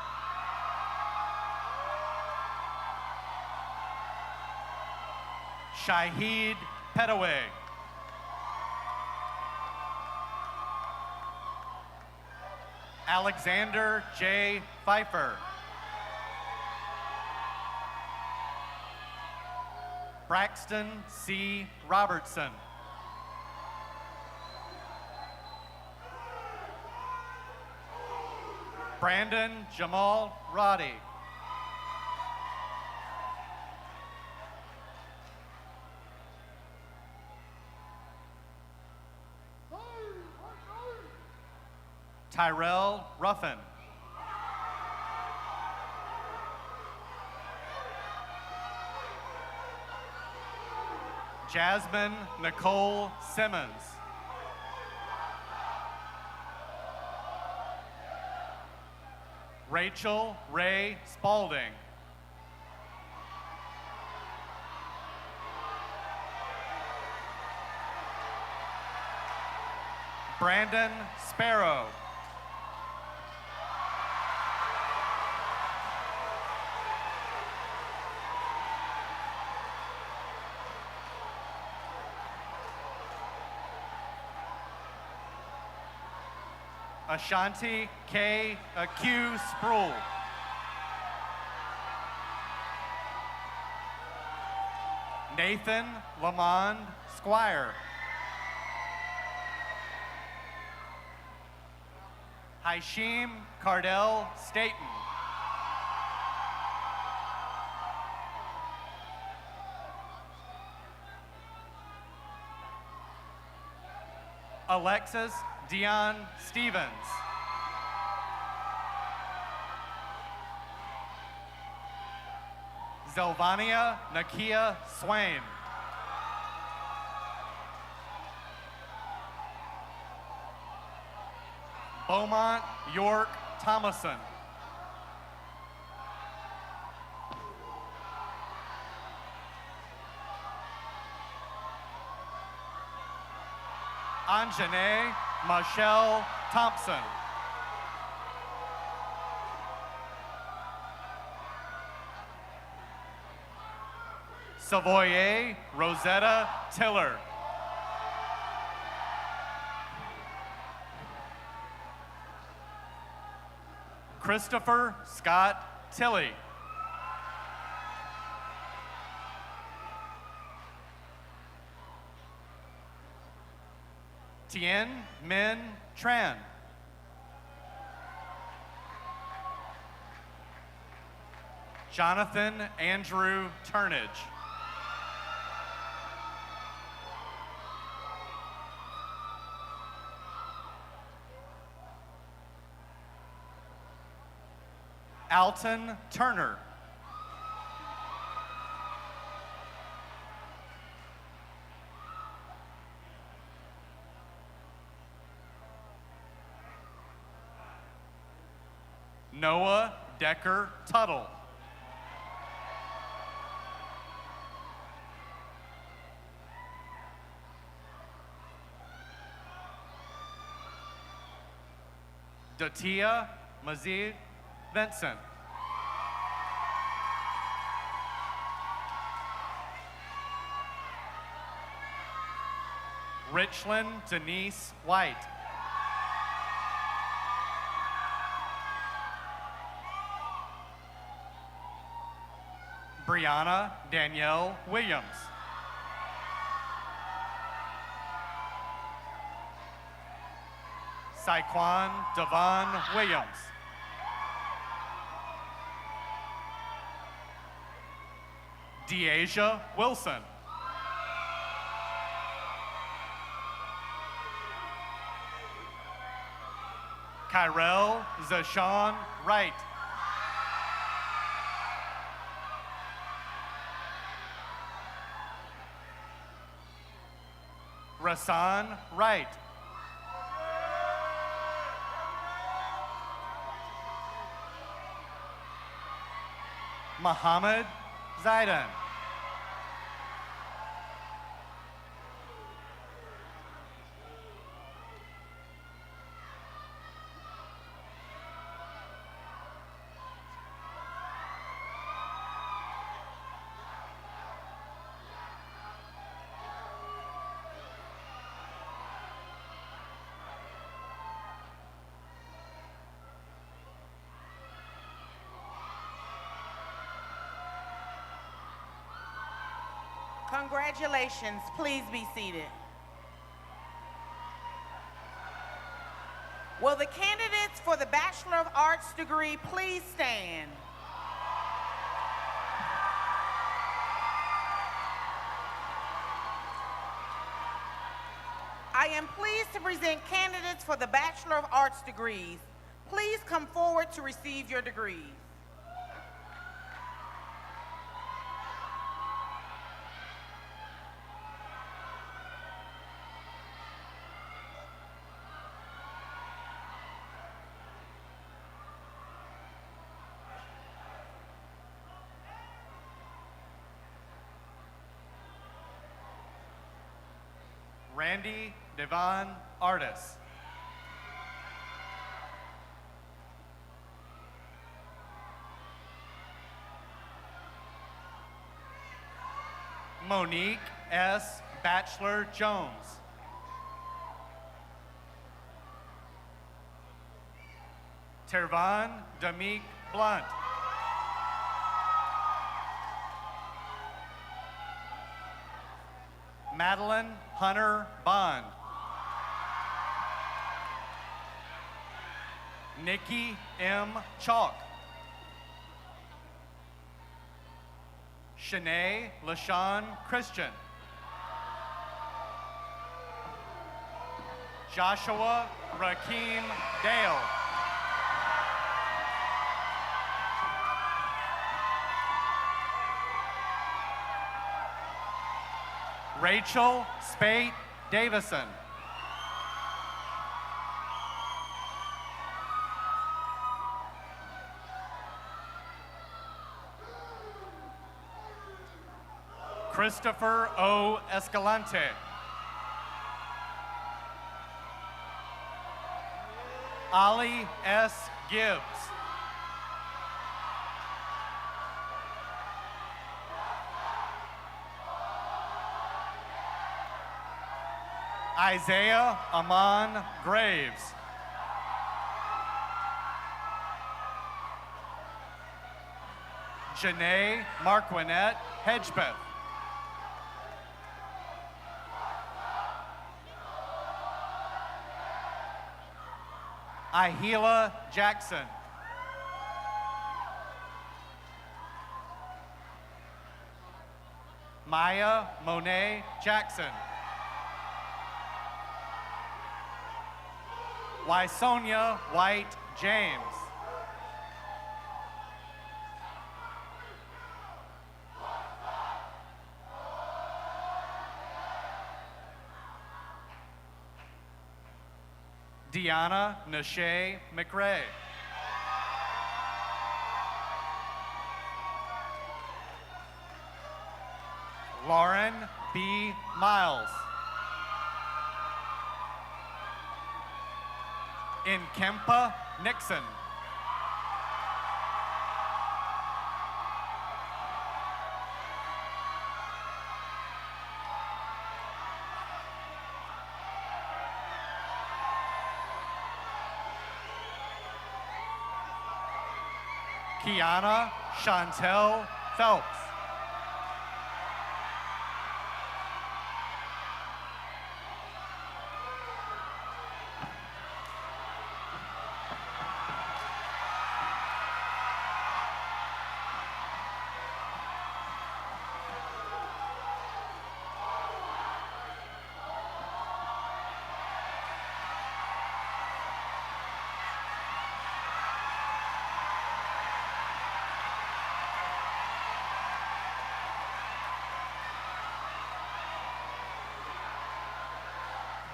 Shahid Petaway. Alexander J. Pfeiffer. Braxton C. Robertson. Brandon Jamal Roddy. Tyrell Ruffin. Jasmine Nicole Simmons. Rachel Ray Spalding. Brandon Sparrow. Ashanti K. Q. Sproul. Nathan Lamond Squire. Haishim Cardell Staten. Alexis Dion Stevens. Zelvania Nakia Swain. Beaumont York Thomason. Anjanae Michelle Thompson. Savoye Rosetta Tiller. Christopher Scott Tilley. Tien Min Tran. Jonathan Andrew Turnage. Alton Turner. Noah Decker Tuttle. Datia Mazid Vincent. Richland Denise White. Brianna Danielle Williams. Saquon Devon Williams. Deasia Wilson. Kyrell Zashawn Wright. Rasan Wright. Muhammad Zaidan. Congratulations. Please be seated. Will the candidates for the Bachelor of Arts degree please stand? I am pleased to present candidates for the Bachelor of Arts degrees. Please come forward to receive your degrees. Randy Devon Artis. Monique S. Bachelor Jones. Tyronn Damique Blunt. Madeline Hunter Bond. Nikki M. Chalk. Shanae LaShawn Christian. Joshua Rakeem Dale. Rachel Spate Davison. Christopher O. Escalante. Ali S. Gibbs. Isaiah Amon Graves. Janae Marquinette Hedgepeth. Ahila Jackson. Maya Monet Jackson. Wysonia White James. Deanna Nashay McRae. Lauren B. Miles. Nkempa Nixon. Kiana Chantel Phelps.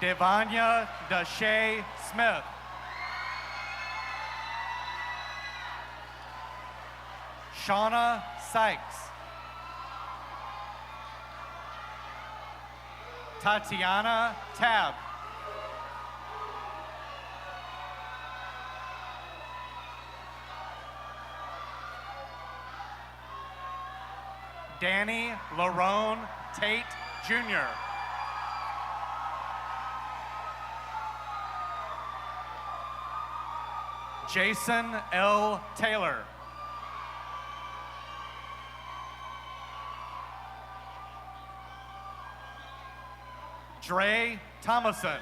Devanya Dashay Smith. Shauna Sykes. Tatiana Tab. Danny Larone Tate Jr. Jason L. Taylor. Dre Thomason.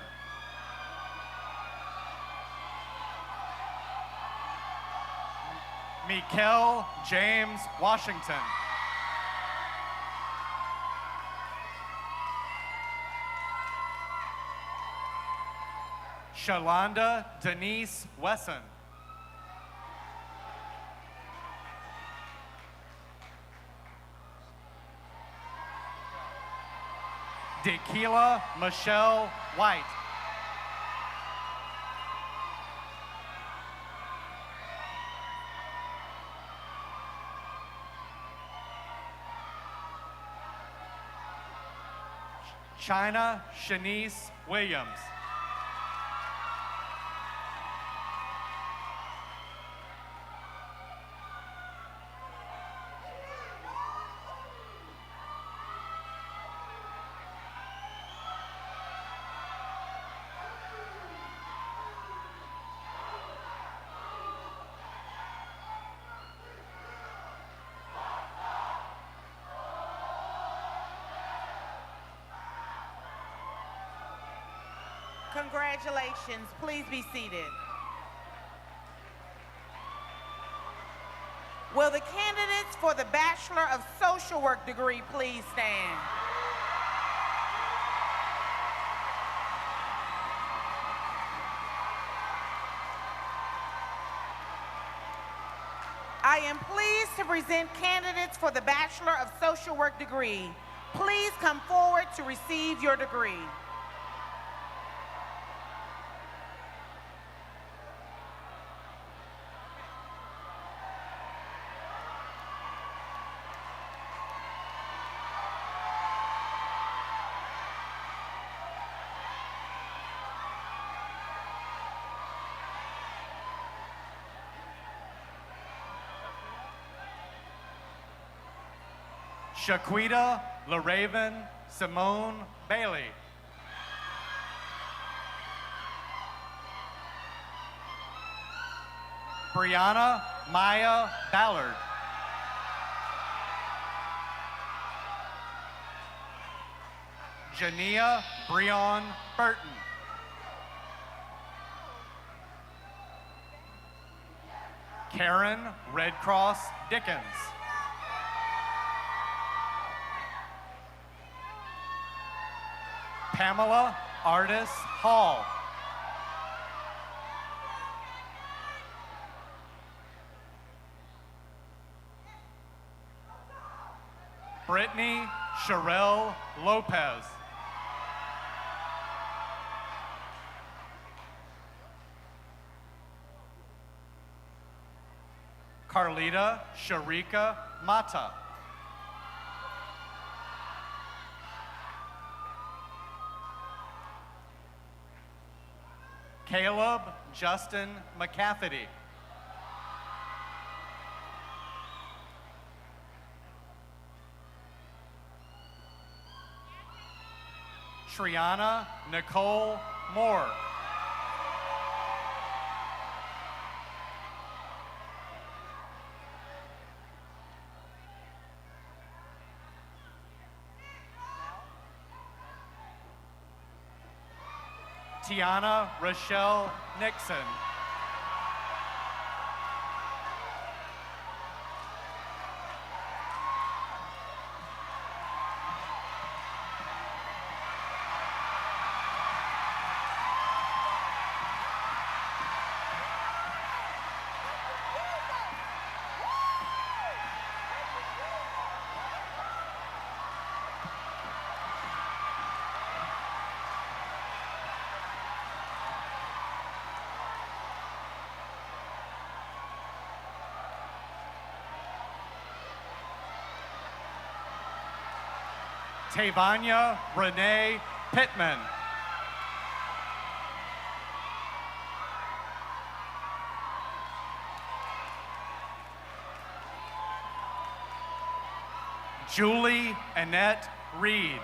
Mikel James Washington. Shalonda Denise Wesson. Dekeela Michelle White. China Shanice Williams. Congratulations. Please be seated. Will the candidates for the Bachelor of Social Work degree please stand? I am pleased to present candidates for the Bachelor of Social Work degree. Please come forward to receive your degree. Shaquita LaRaven Simone Bailey. Brianna Maya Ballard. Jania Breon Burton. Karen Red Cross Dickens. Pamela Artis Hall. Brittany Sherelle Lopez. Carlita Sharika Mata. Caleb Justin McCafferty. Triana Nicole Moore. Tiana Rochelle Nixon. Tavanya Renee Pittman. Julie Annette Reed.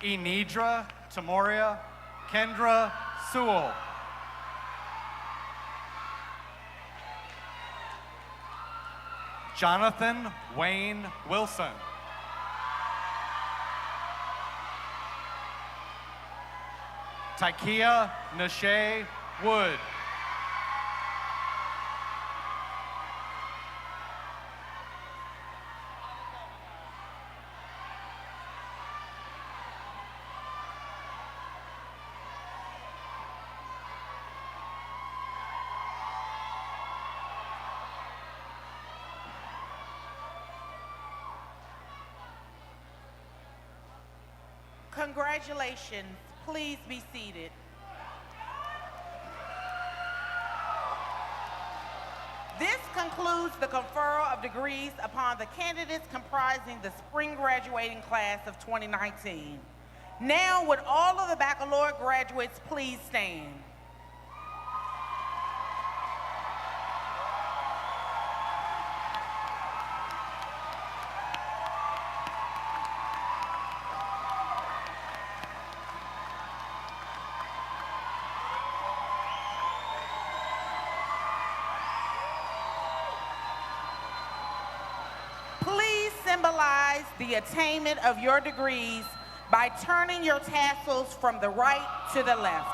Enidra Tamoria Kendra Sewell. Jonathan Wayne Wilson. Tykia Nashay Wood. Congratulations. Please be seated. This concludes the conferral of degrees upon the candidates comprising the spring graduating class of 2019. Now, would all of the baccalaureate graduates please stand? Please symbolize the attainment of your degrees by turning your tassels from the right to the left.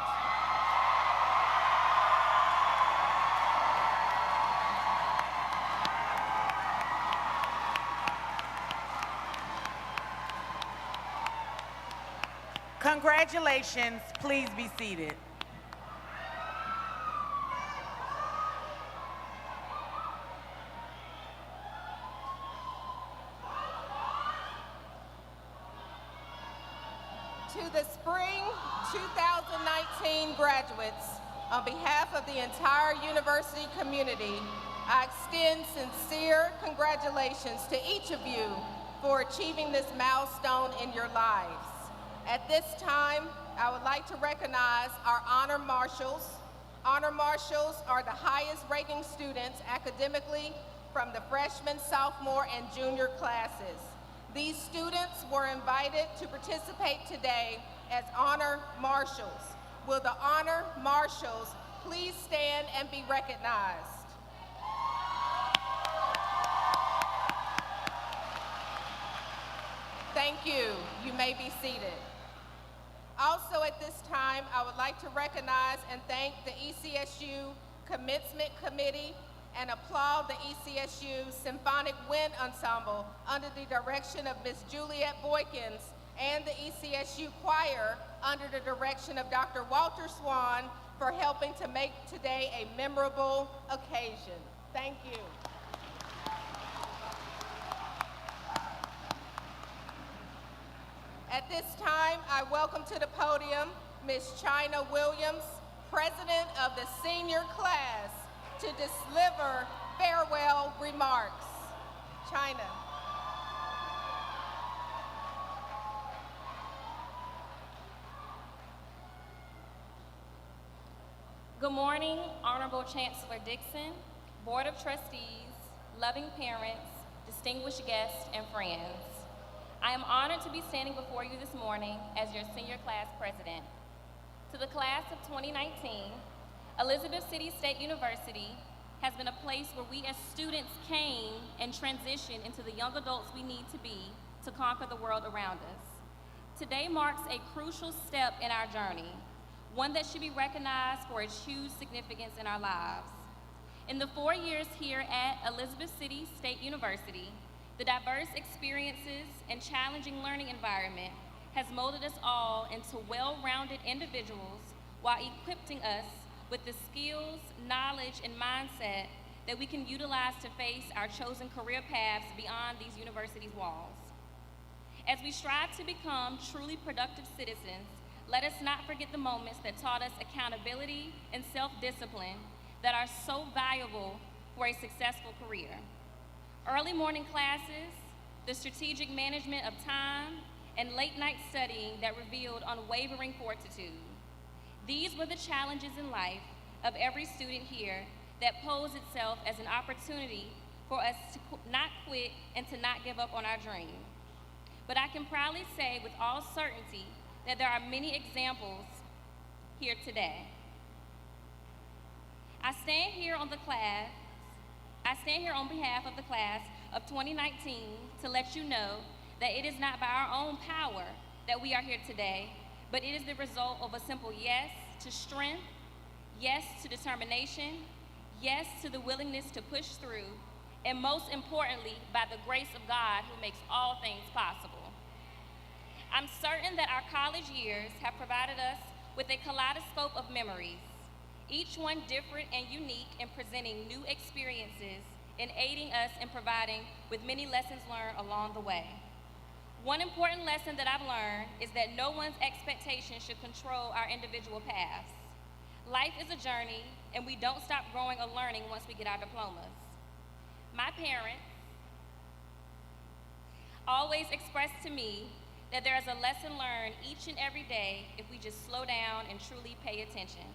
Congratulations. Please be seated. To the spring 2019 graduates, on behalf of the entire university community, I extend sincere congratulations to each of you for achieving this milestone in your lives. At this time, I would like to recognize our honor marshals. Honor marshals are the highest rating students academically from the freshman, sophomore, and junior classes. These students were invited to participate today as honor marshals. Will the honor marshals please stand and be recognized? Thank you. You may be seated. Also at this time, I would like to recognize and thank the ECSU Commencement Committee and applaud the ECSU Symphonic Wind Ensemble under the direction of Ms. Juliet Boykins and the ECSU Choir under the direction of Dr. Walter Swan for helping to make today a memorable occasion. Thank you. At this time, I welcome to the podium Ms. China Williams, President of the senior class, to deliver farewell remarks. China. Good morning, Honorable Chancellor Dixon, Board of Trustees, loving parents, distinguished guests, and friends. I am honored to be standing before you this morning as your senior class president. To the class of 2019, Elizabeth City State University has been a place where we as students came and transitioned into the young adults we need to be to conquer the world around us. Today marks a crucial step in our journey, one that should be recognized for its huge significance in our lives. In the 4 years here at Elizabeth City State University, the diverse experiences and challenging learning environment has molded us all into well-rounded individuals while equipping us with the skills, knowledge, and mindset that we can utilize to face our chosen career paths beyond these universities' walls. As we strive to become truly productive citizens, let us not forget the moments that taught us accountability and self-discipline that are so valuable for a successful career. Early morning classes, the strategic management of time, and late night studying that revealed unwavering fortitude. These were the challenges in life of every student here that posed itself as an opportunity for us to not quit and to not give up on our dream. But I can proudly say with all certainty that there are many examples here today. I stand here on behalf of the class of 2019 to let you know that it is not by our own power that we are here today, but it is the result of a simple yes to strength, yes to determination, yes to the willingness to push through, and most importantly, by the grace of God who makes all things possible. I'm certain that our college years have provided us with a kaleidoscope of memories, each one different and unique in presenting new experiences and aiding us in providing with many lessons learned along the way. One important lesson that I've learned is that no one's expectations should control our individual paths. Life is a journey, and we don't stop growing or learning once we get our diplomas. My parents always expressed to me that there is a lesson learned each and every day if we just slow down and truly pay attention.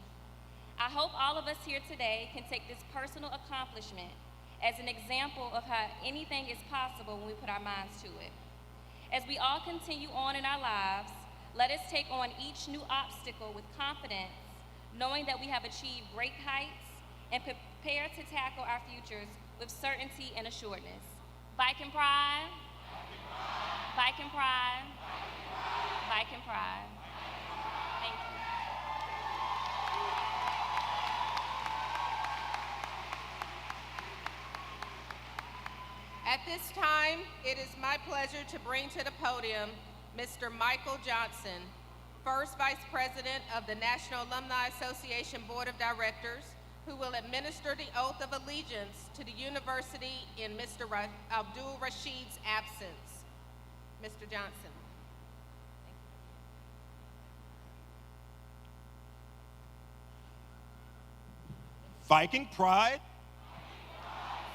I hope all of us here today can take this personal accomplishment as an example of how anything is possible when we put our minds to it. As we all continue on in our lives, let us take on each new obstacle with confidence, knowing that we have achieved great heights and prepare to tackle our futures with certainty and assuredness. Bike and pride. Bike and pride. Bike and pride. Thank you. At this time, it is my pleasure to bring to the podium Mr. Michael Johnson, First Vice President of the National Alumni Association Board of Directors, who will administer the oath of allegiance to the university in Mr. Abdul Rashid's absence. Mr. Johnson. Viking pride.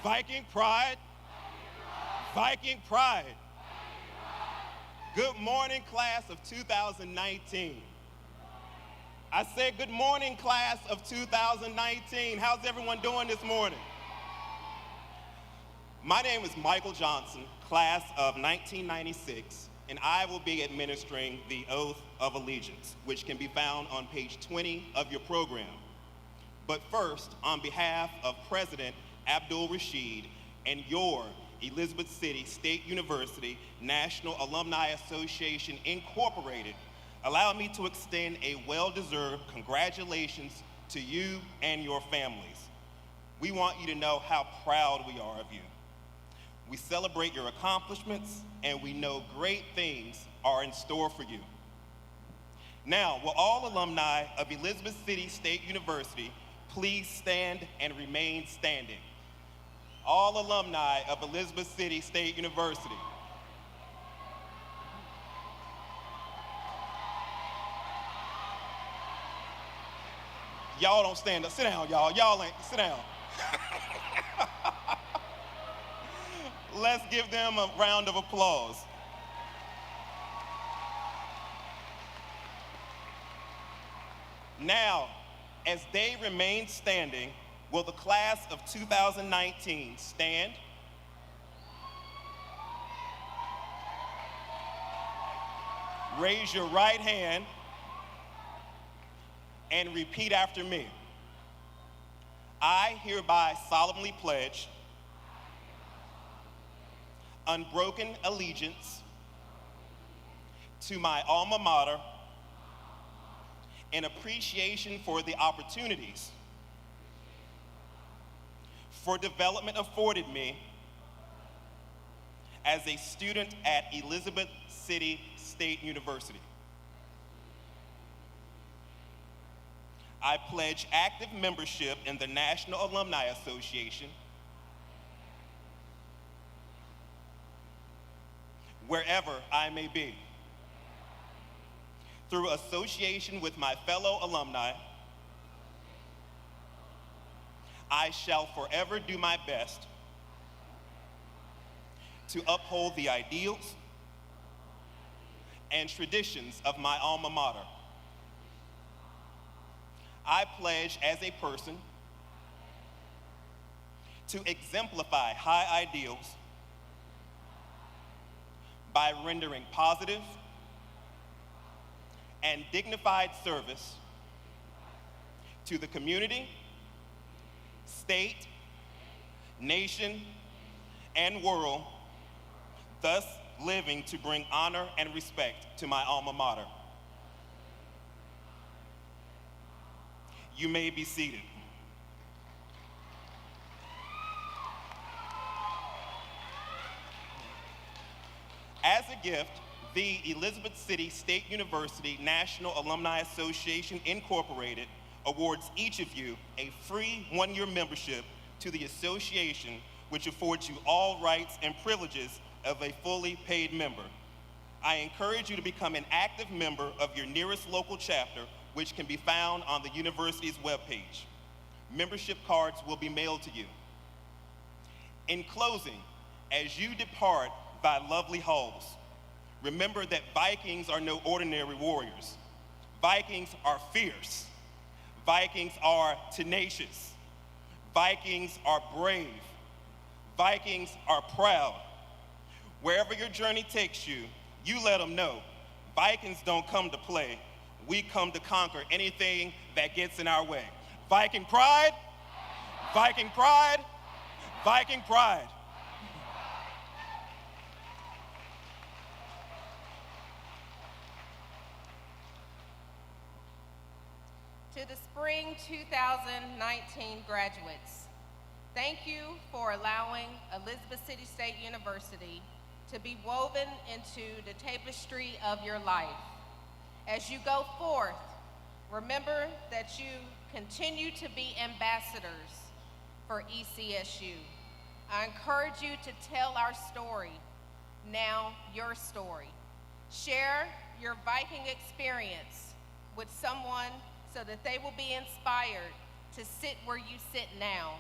Viking pride. Viking pride. Good morning, class of 2019. I said good morning, class of 2019. How's everyone doing this morning? My name is Michael Johnson, class of 1996, and I will be administering the oath of allegiance, which can be found on page 20 of your program. But first, on behalf of President Abdul Rashid and your Elizabeth City State University National Alumni Association Incorporated, allow me to extend a well-deserved congratulations to you and your families. We want you to know how proud we are of you. We celebrate your accomplishments, and we know great things are in store for you. Now, will all alumni of Elizabeth City State University please stand and remain standing? All alumni of Elizabeth City State University. Y'all don't stand up. Sit down, y'all. Y'all ain't, sit down. Let's give them a round of applause. Now, as they remain standing, will the class of 2019 stand? Raise your right hand and repeat after me. I hereby solemnly pledge unbroken allegiance to my alma mater and appreciation for the opportunities for development afforded me as a student at Elizabeth City State University. I pledge active membership in the National Alumni Association, wherever I may be. Through association with my fellow alumni, I shall forever do my best to uphold the ideals and traditions of my alma mater. I pledge as a person to exemplify high ideals by rendering positive and dignified service to the community, state, nation, and world, thus living to bring honor and respect to my alma mater. You may be seated. As a gift, the Elizabeth City State University National Alumni Association, Incorporated, awards each of you a free one-year membership to the association, which affords you all rights and privileges of a fully paid member. I encourage you to become an active member of your nearest local chapter, which can be found on the university's webpage. Membership cards will be mailed to you. In closing, as you depart thy lovely halls, remember that Vikings are no ordinary warriors. Vikings are fierce. Vikings are tenacious. Vikings are brave. Vikings are proud. Wherever your journey takes you, you let them know, Vikings don't come to play. We come to conquer anything that gets in our way. Viking pride, Viking pride, Viking pride. To the spring 2019 graduates, thank you for allowing Elizabeth City State University to be woven into the tapestry of your life. As you go forth, remember that you continue to be ambassadors for ECSU. I encourage you to tell our story, now your story. Share your Viking experience with someone so that they will be inspired to sit where you sit now,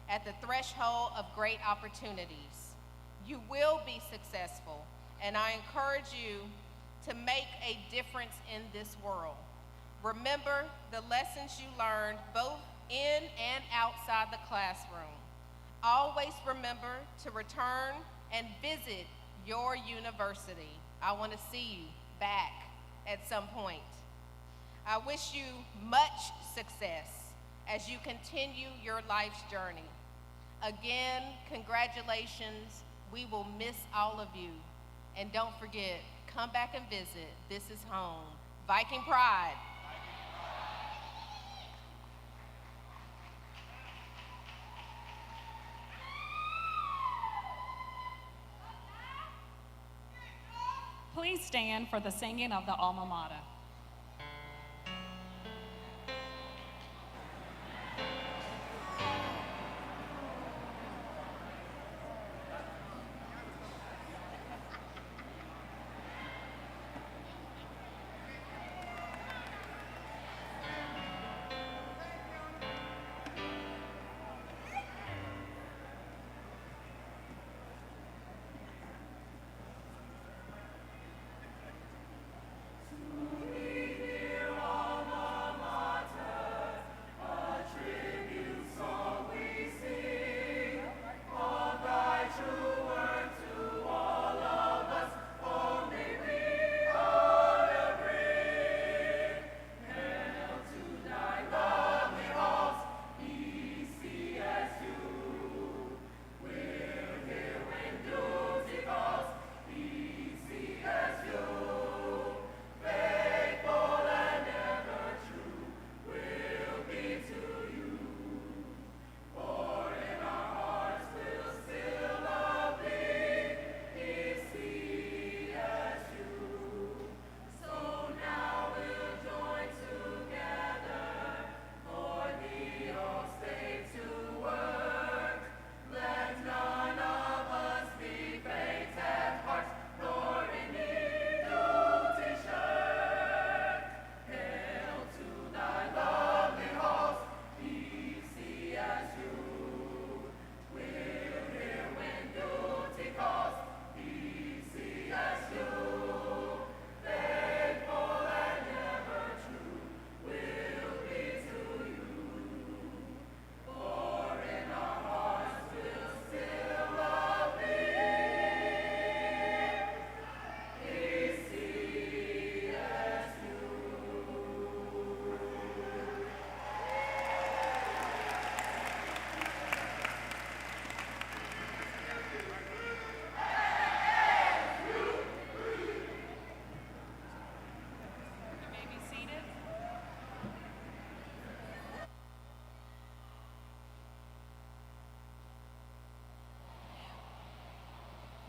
at the threshold of great opportunities. You will be successful, and I encourage you to make a difference in this world. Remember the lessons you learned both in and outside the classroom. Always remember to return and visit your university. I want to see you back at some point. I wish you much success as you continue your life's journey. Again, congratulations. We will miss all of you. And don't forget, come back and visit. This is home. Viking pride. Please stand for the singing of the alma mater.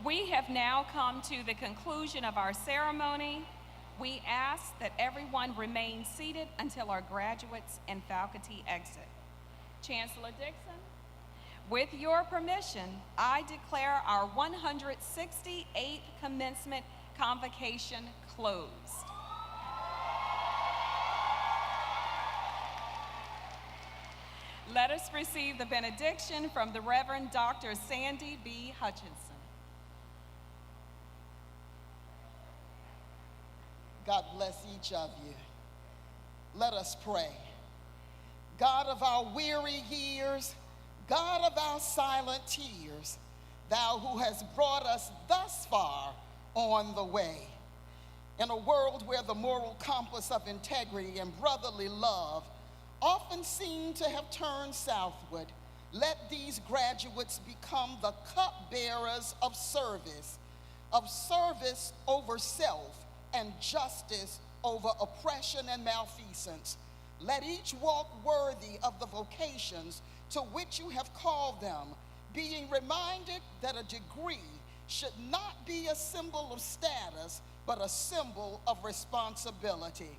We have now come to the conclusion of our ceremony. We ask that everyone remain seated until our graduates and faculty exit. Chancellor Dixon, with your permission, I declare our 168th commencement convocation closed. Let us receive the benediction from the Reverend Dr. Sandy B. Hutchinson. God bless each of you. Let us pray. God of our weary years, God of our silent tears, thou who hast brought us thus far on the way. In a world where the moral compass of integrity and brotherly love often seem to have turned southward, let these graduates become the cupbearers of service over self and justice over oppression and malfeasance. Let each walk worthy of the vocations to which you have called them, being reminded that a degree should not be a symbol of status, but a symbol of responsibility.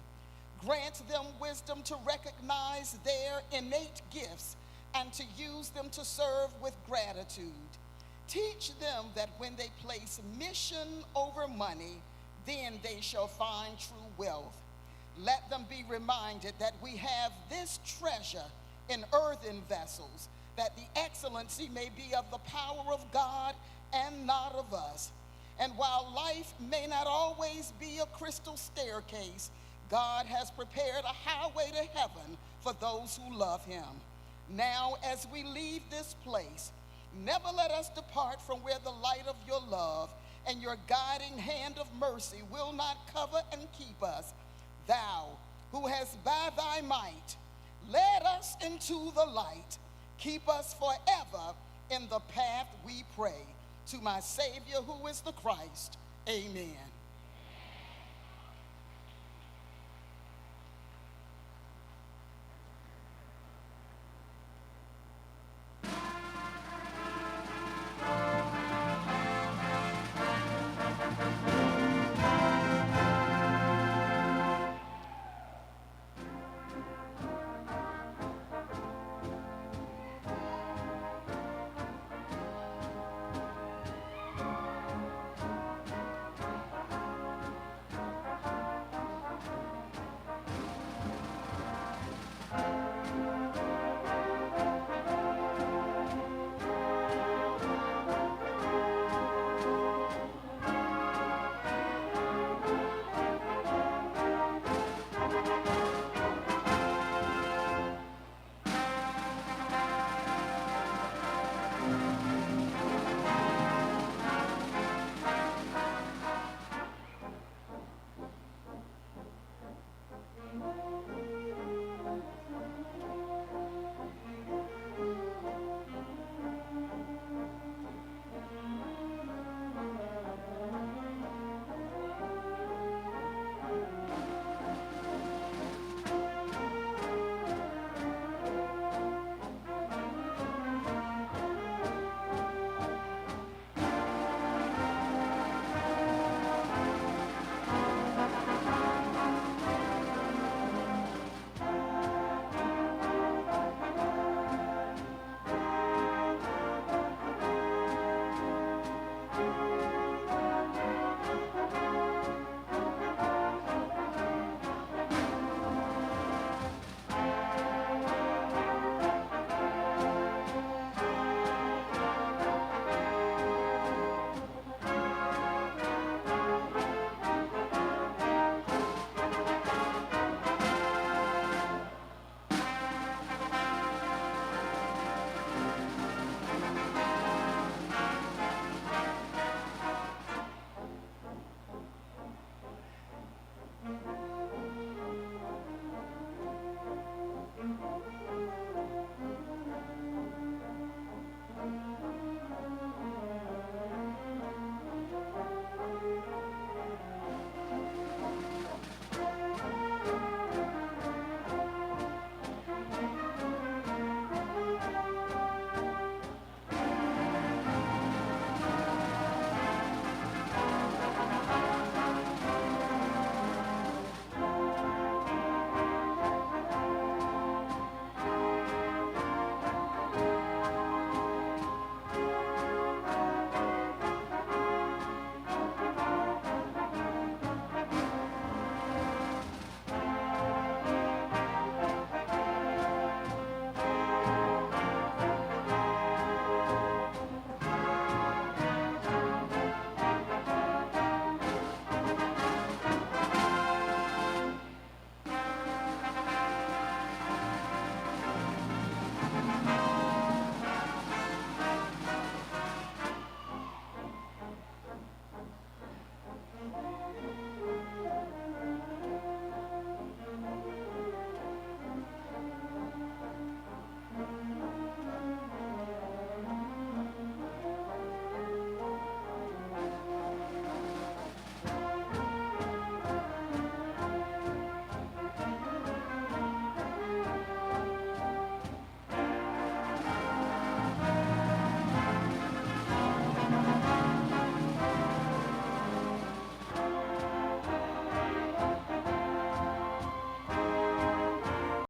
Grant them wisdom to recognize their innate gifts and to use them to serve with gratitude. Teach them that when they place mission over money, then they shall find true wealth. Let them be reminded that we have this treasure in earthen vessels, that the excellency may be of the power of God and not of us. And while life may not always be a crystal staircase, God has prepared a highway to heaven for those who love him. Now, as we leave this place, never let us depart from where the light of your love and your guiding hand of mercy will not cover and keep us. Thou, who hast by thy might led us into the light, keep us forever in the path we pray. To my Savior, who is the Christ, amen.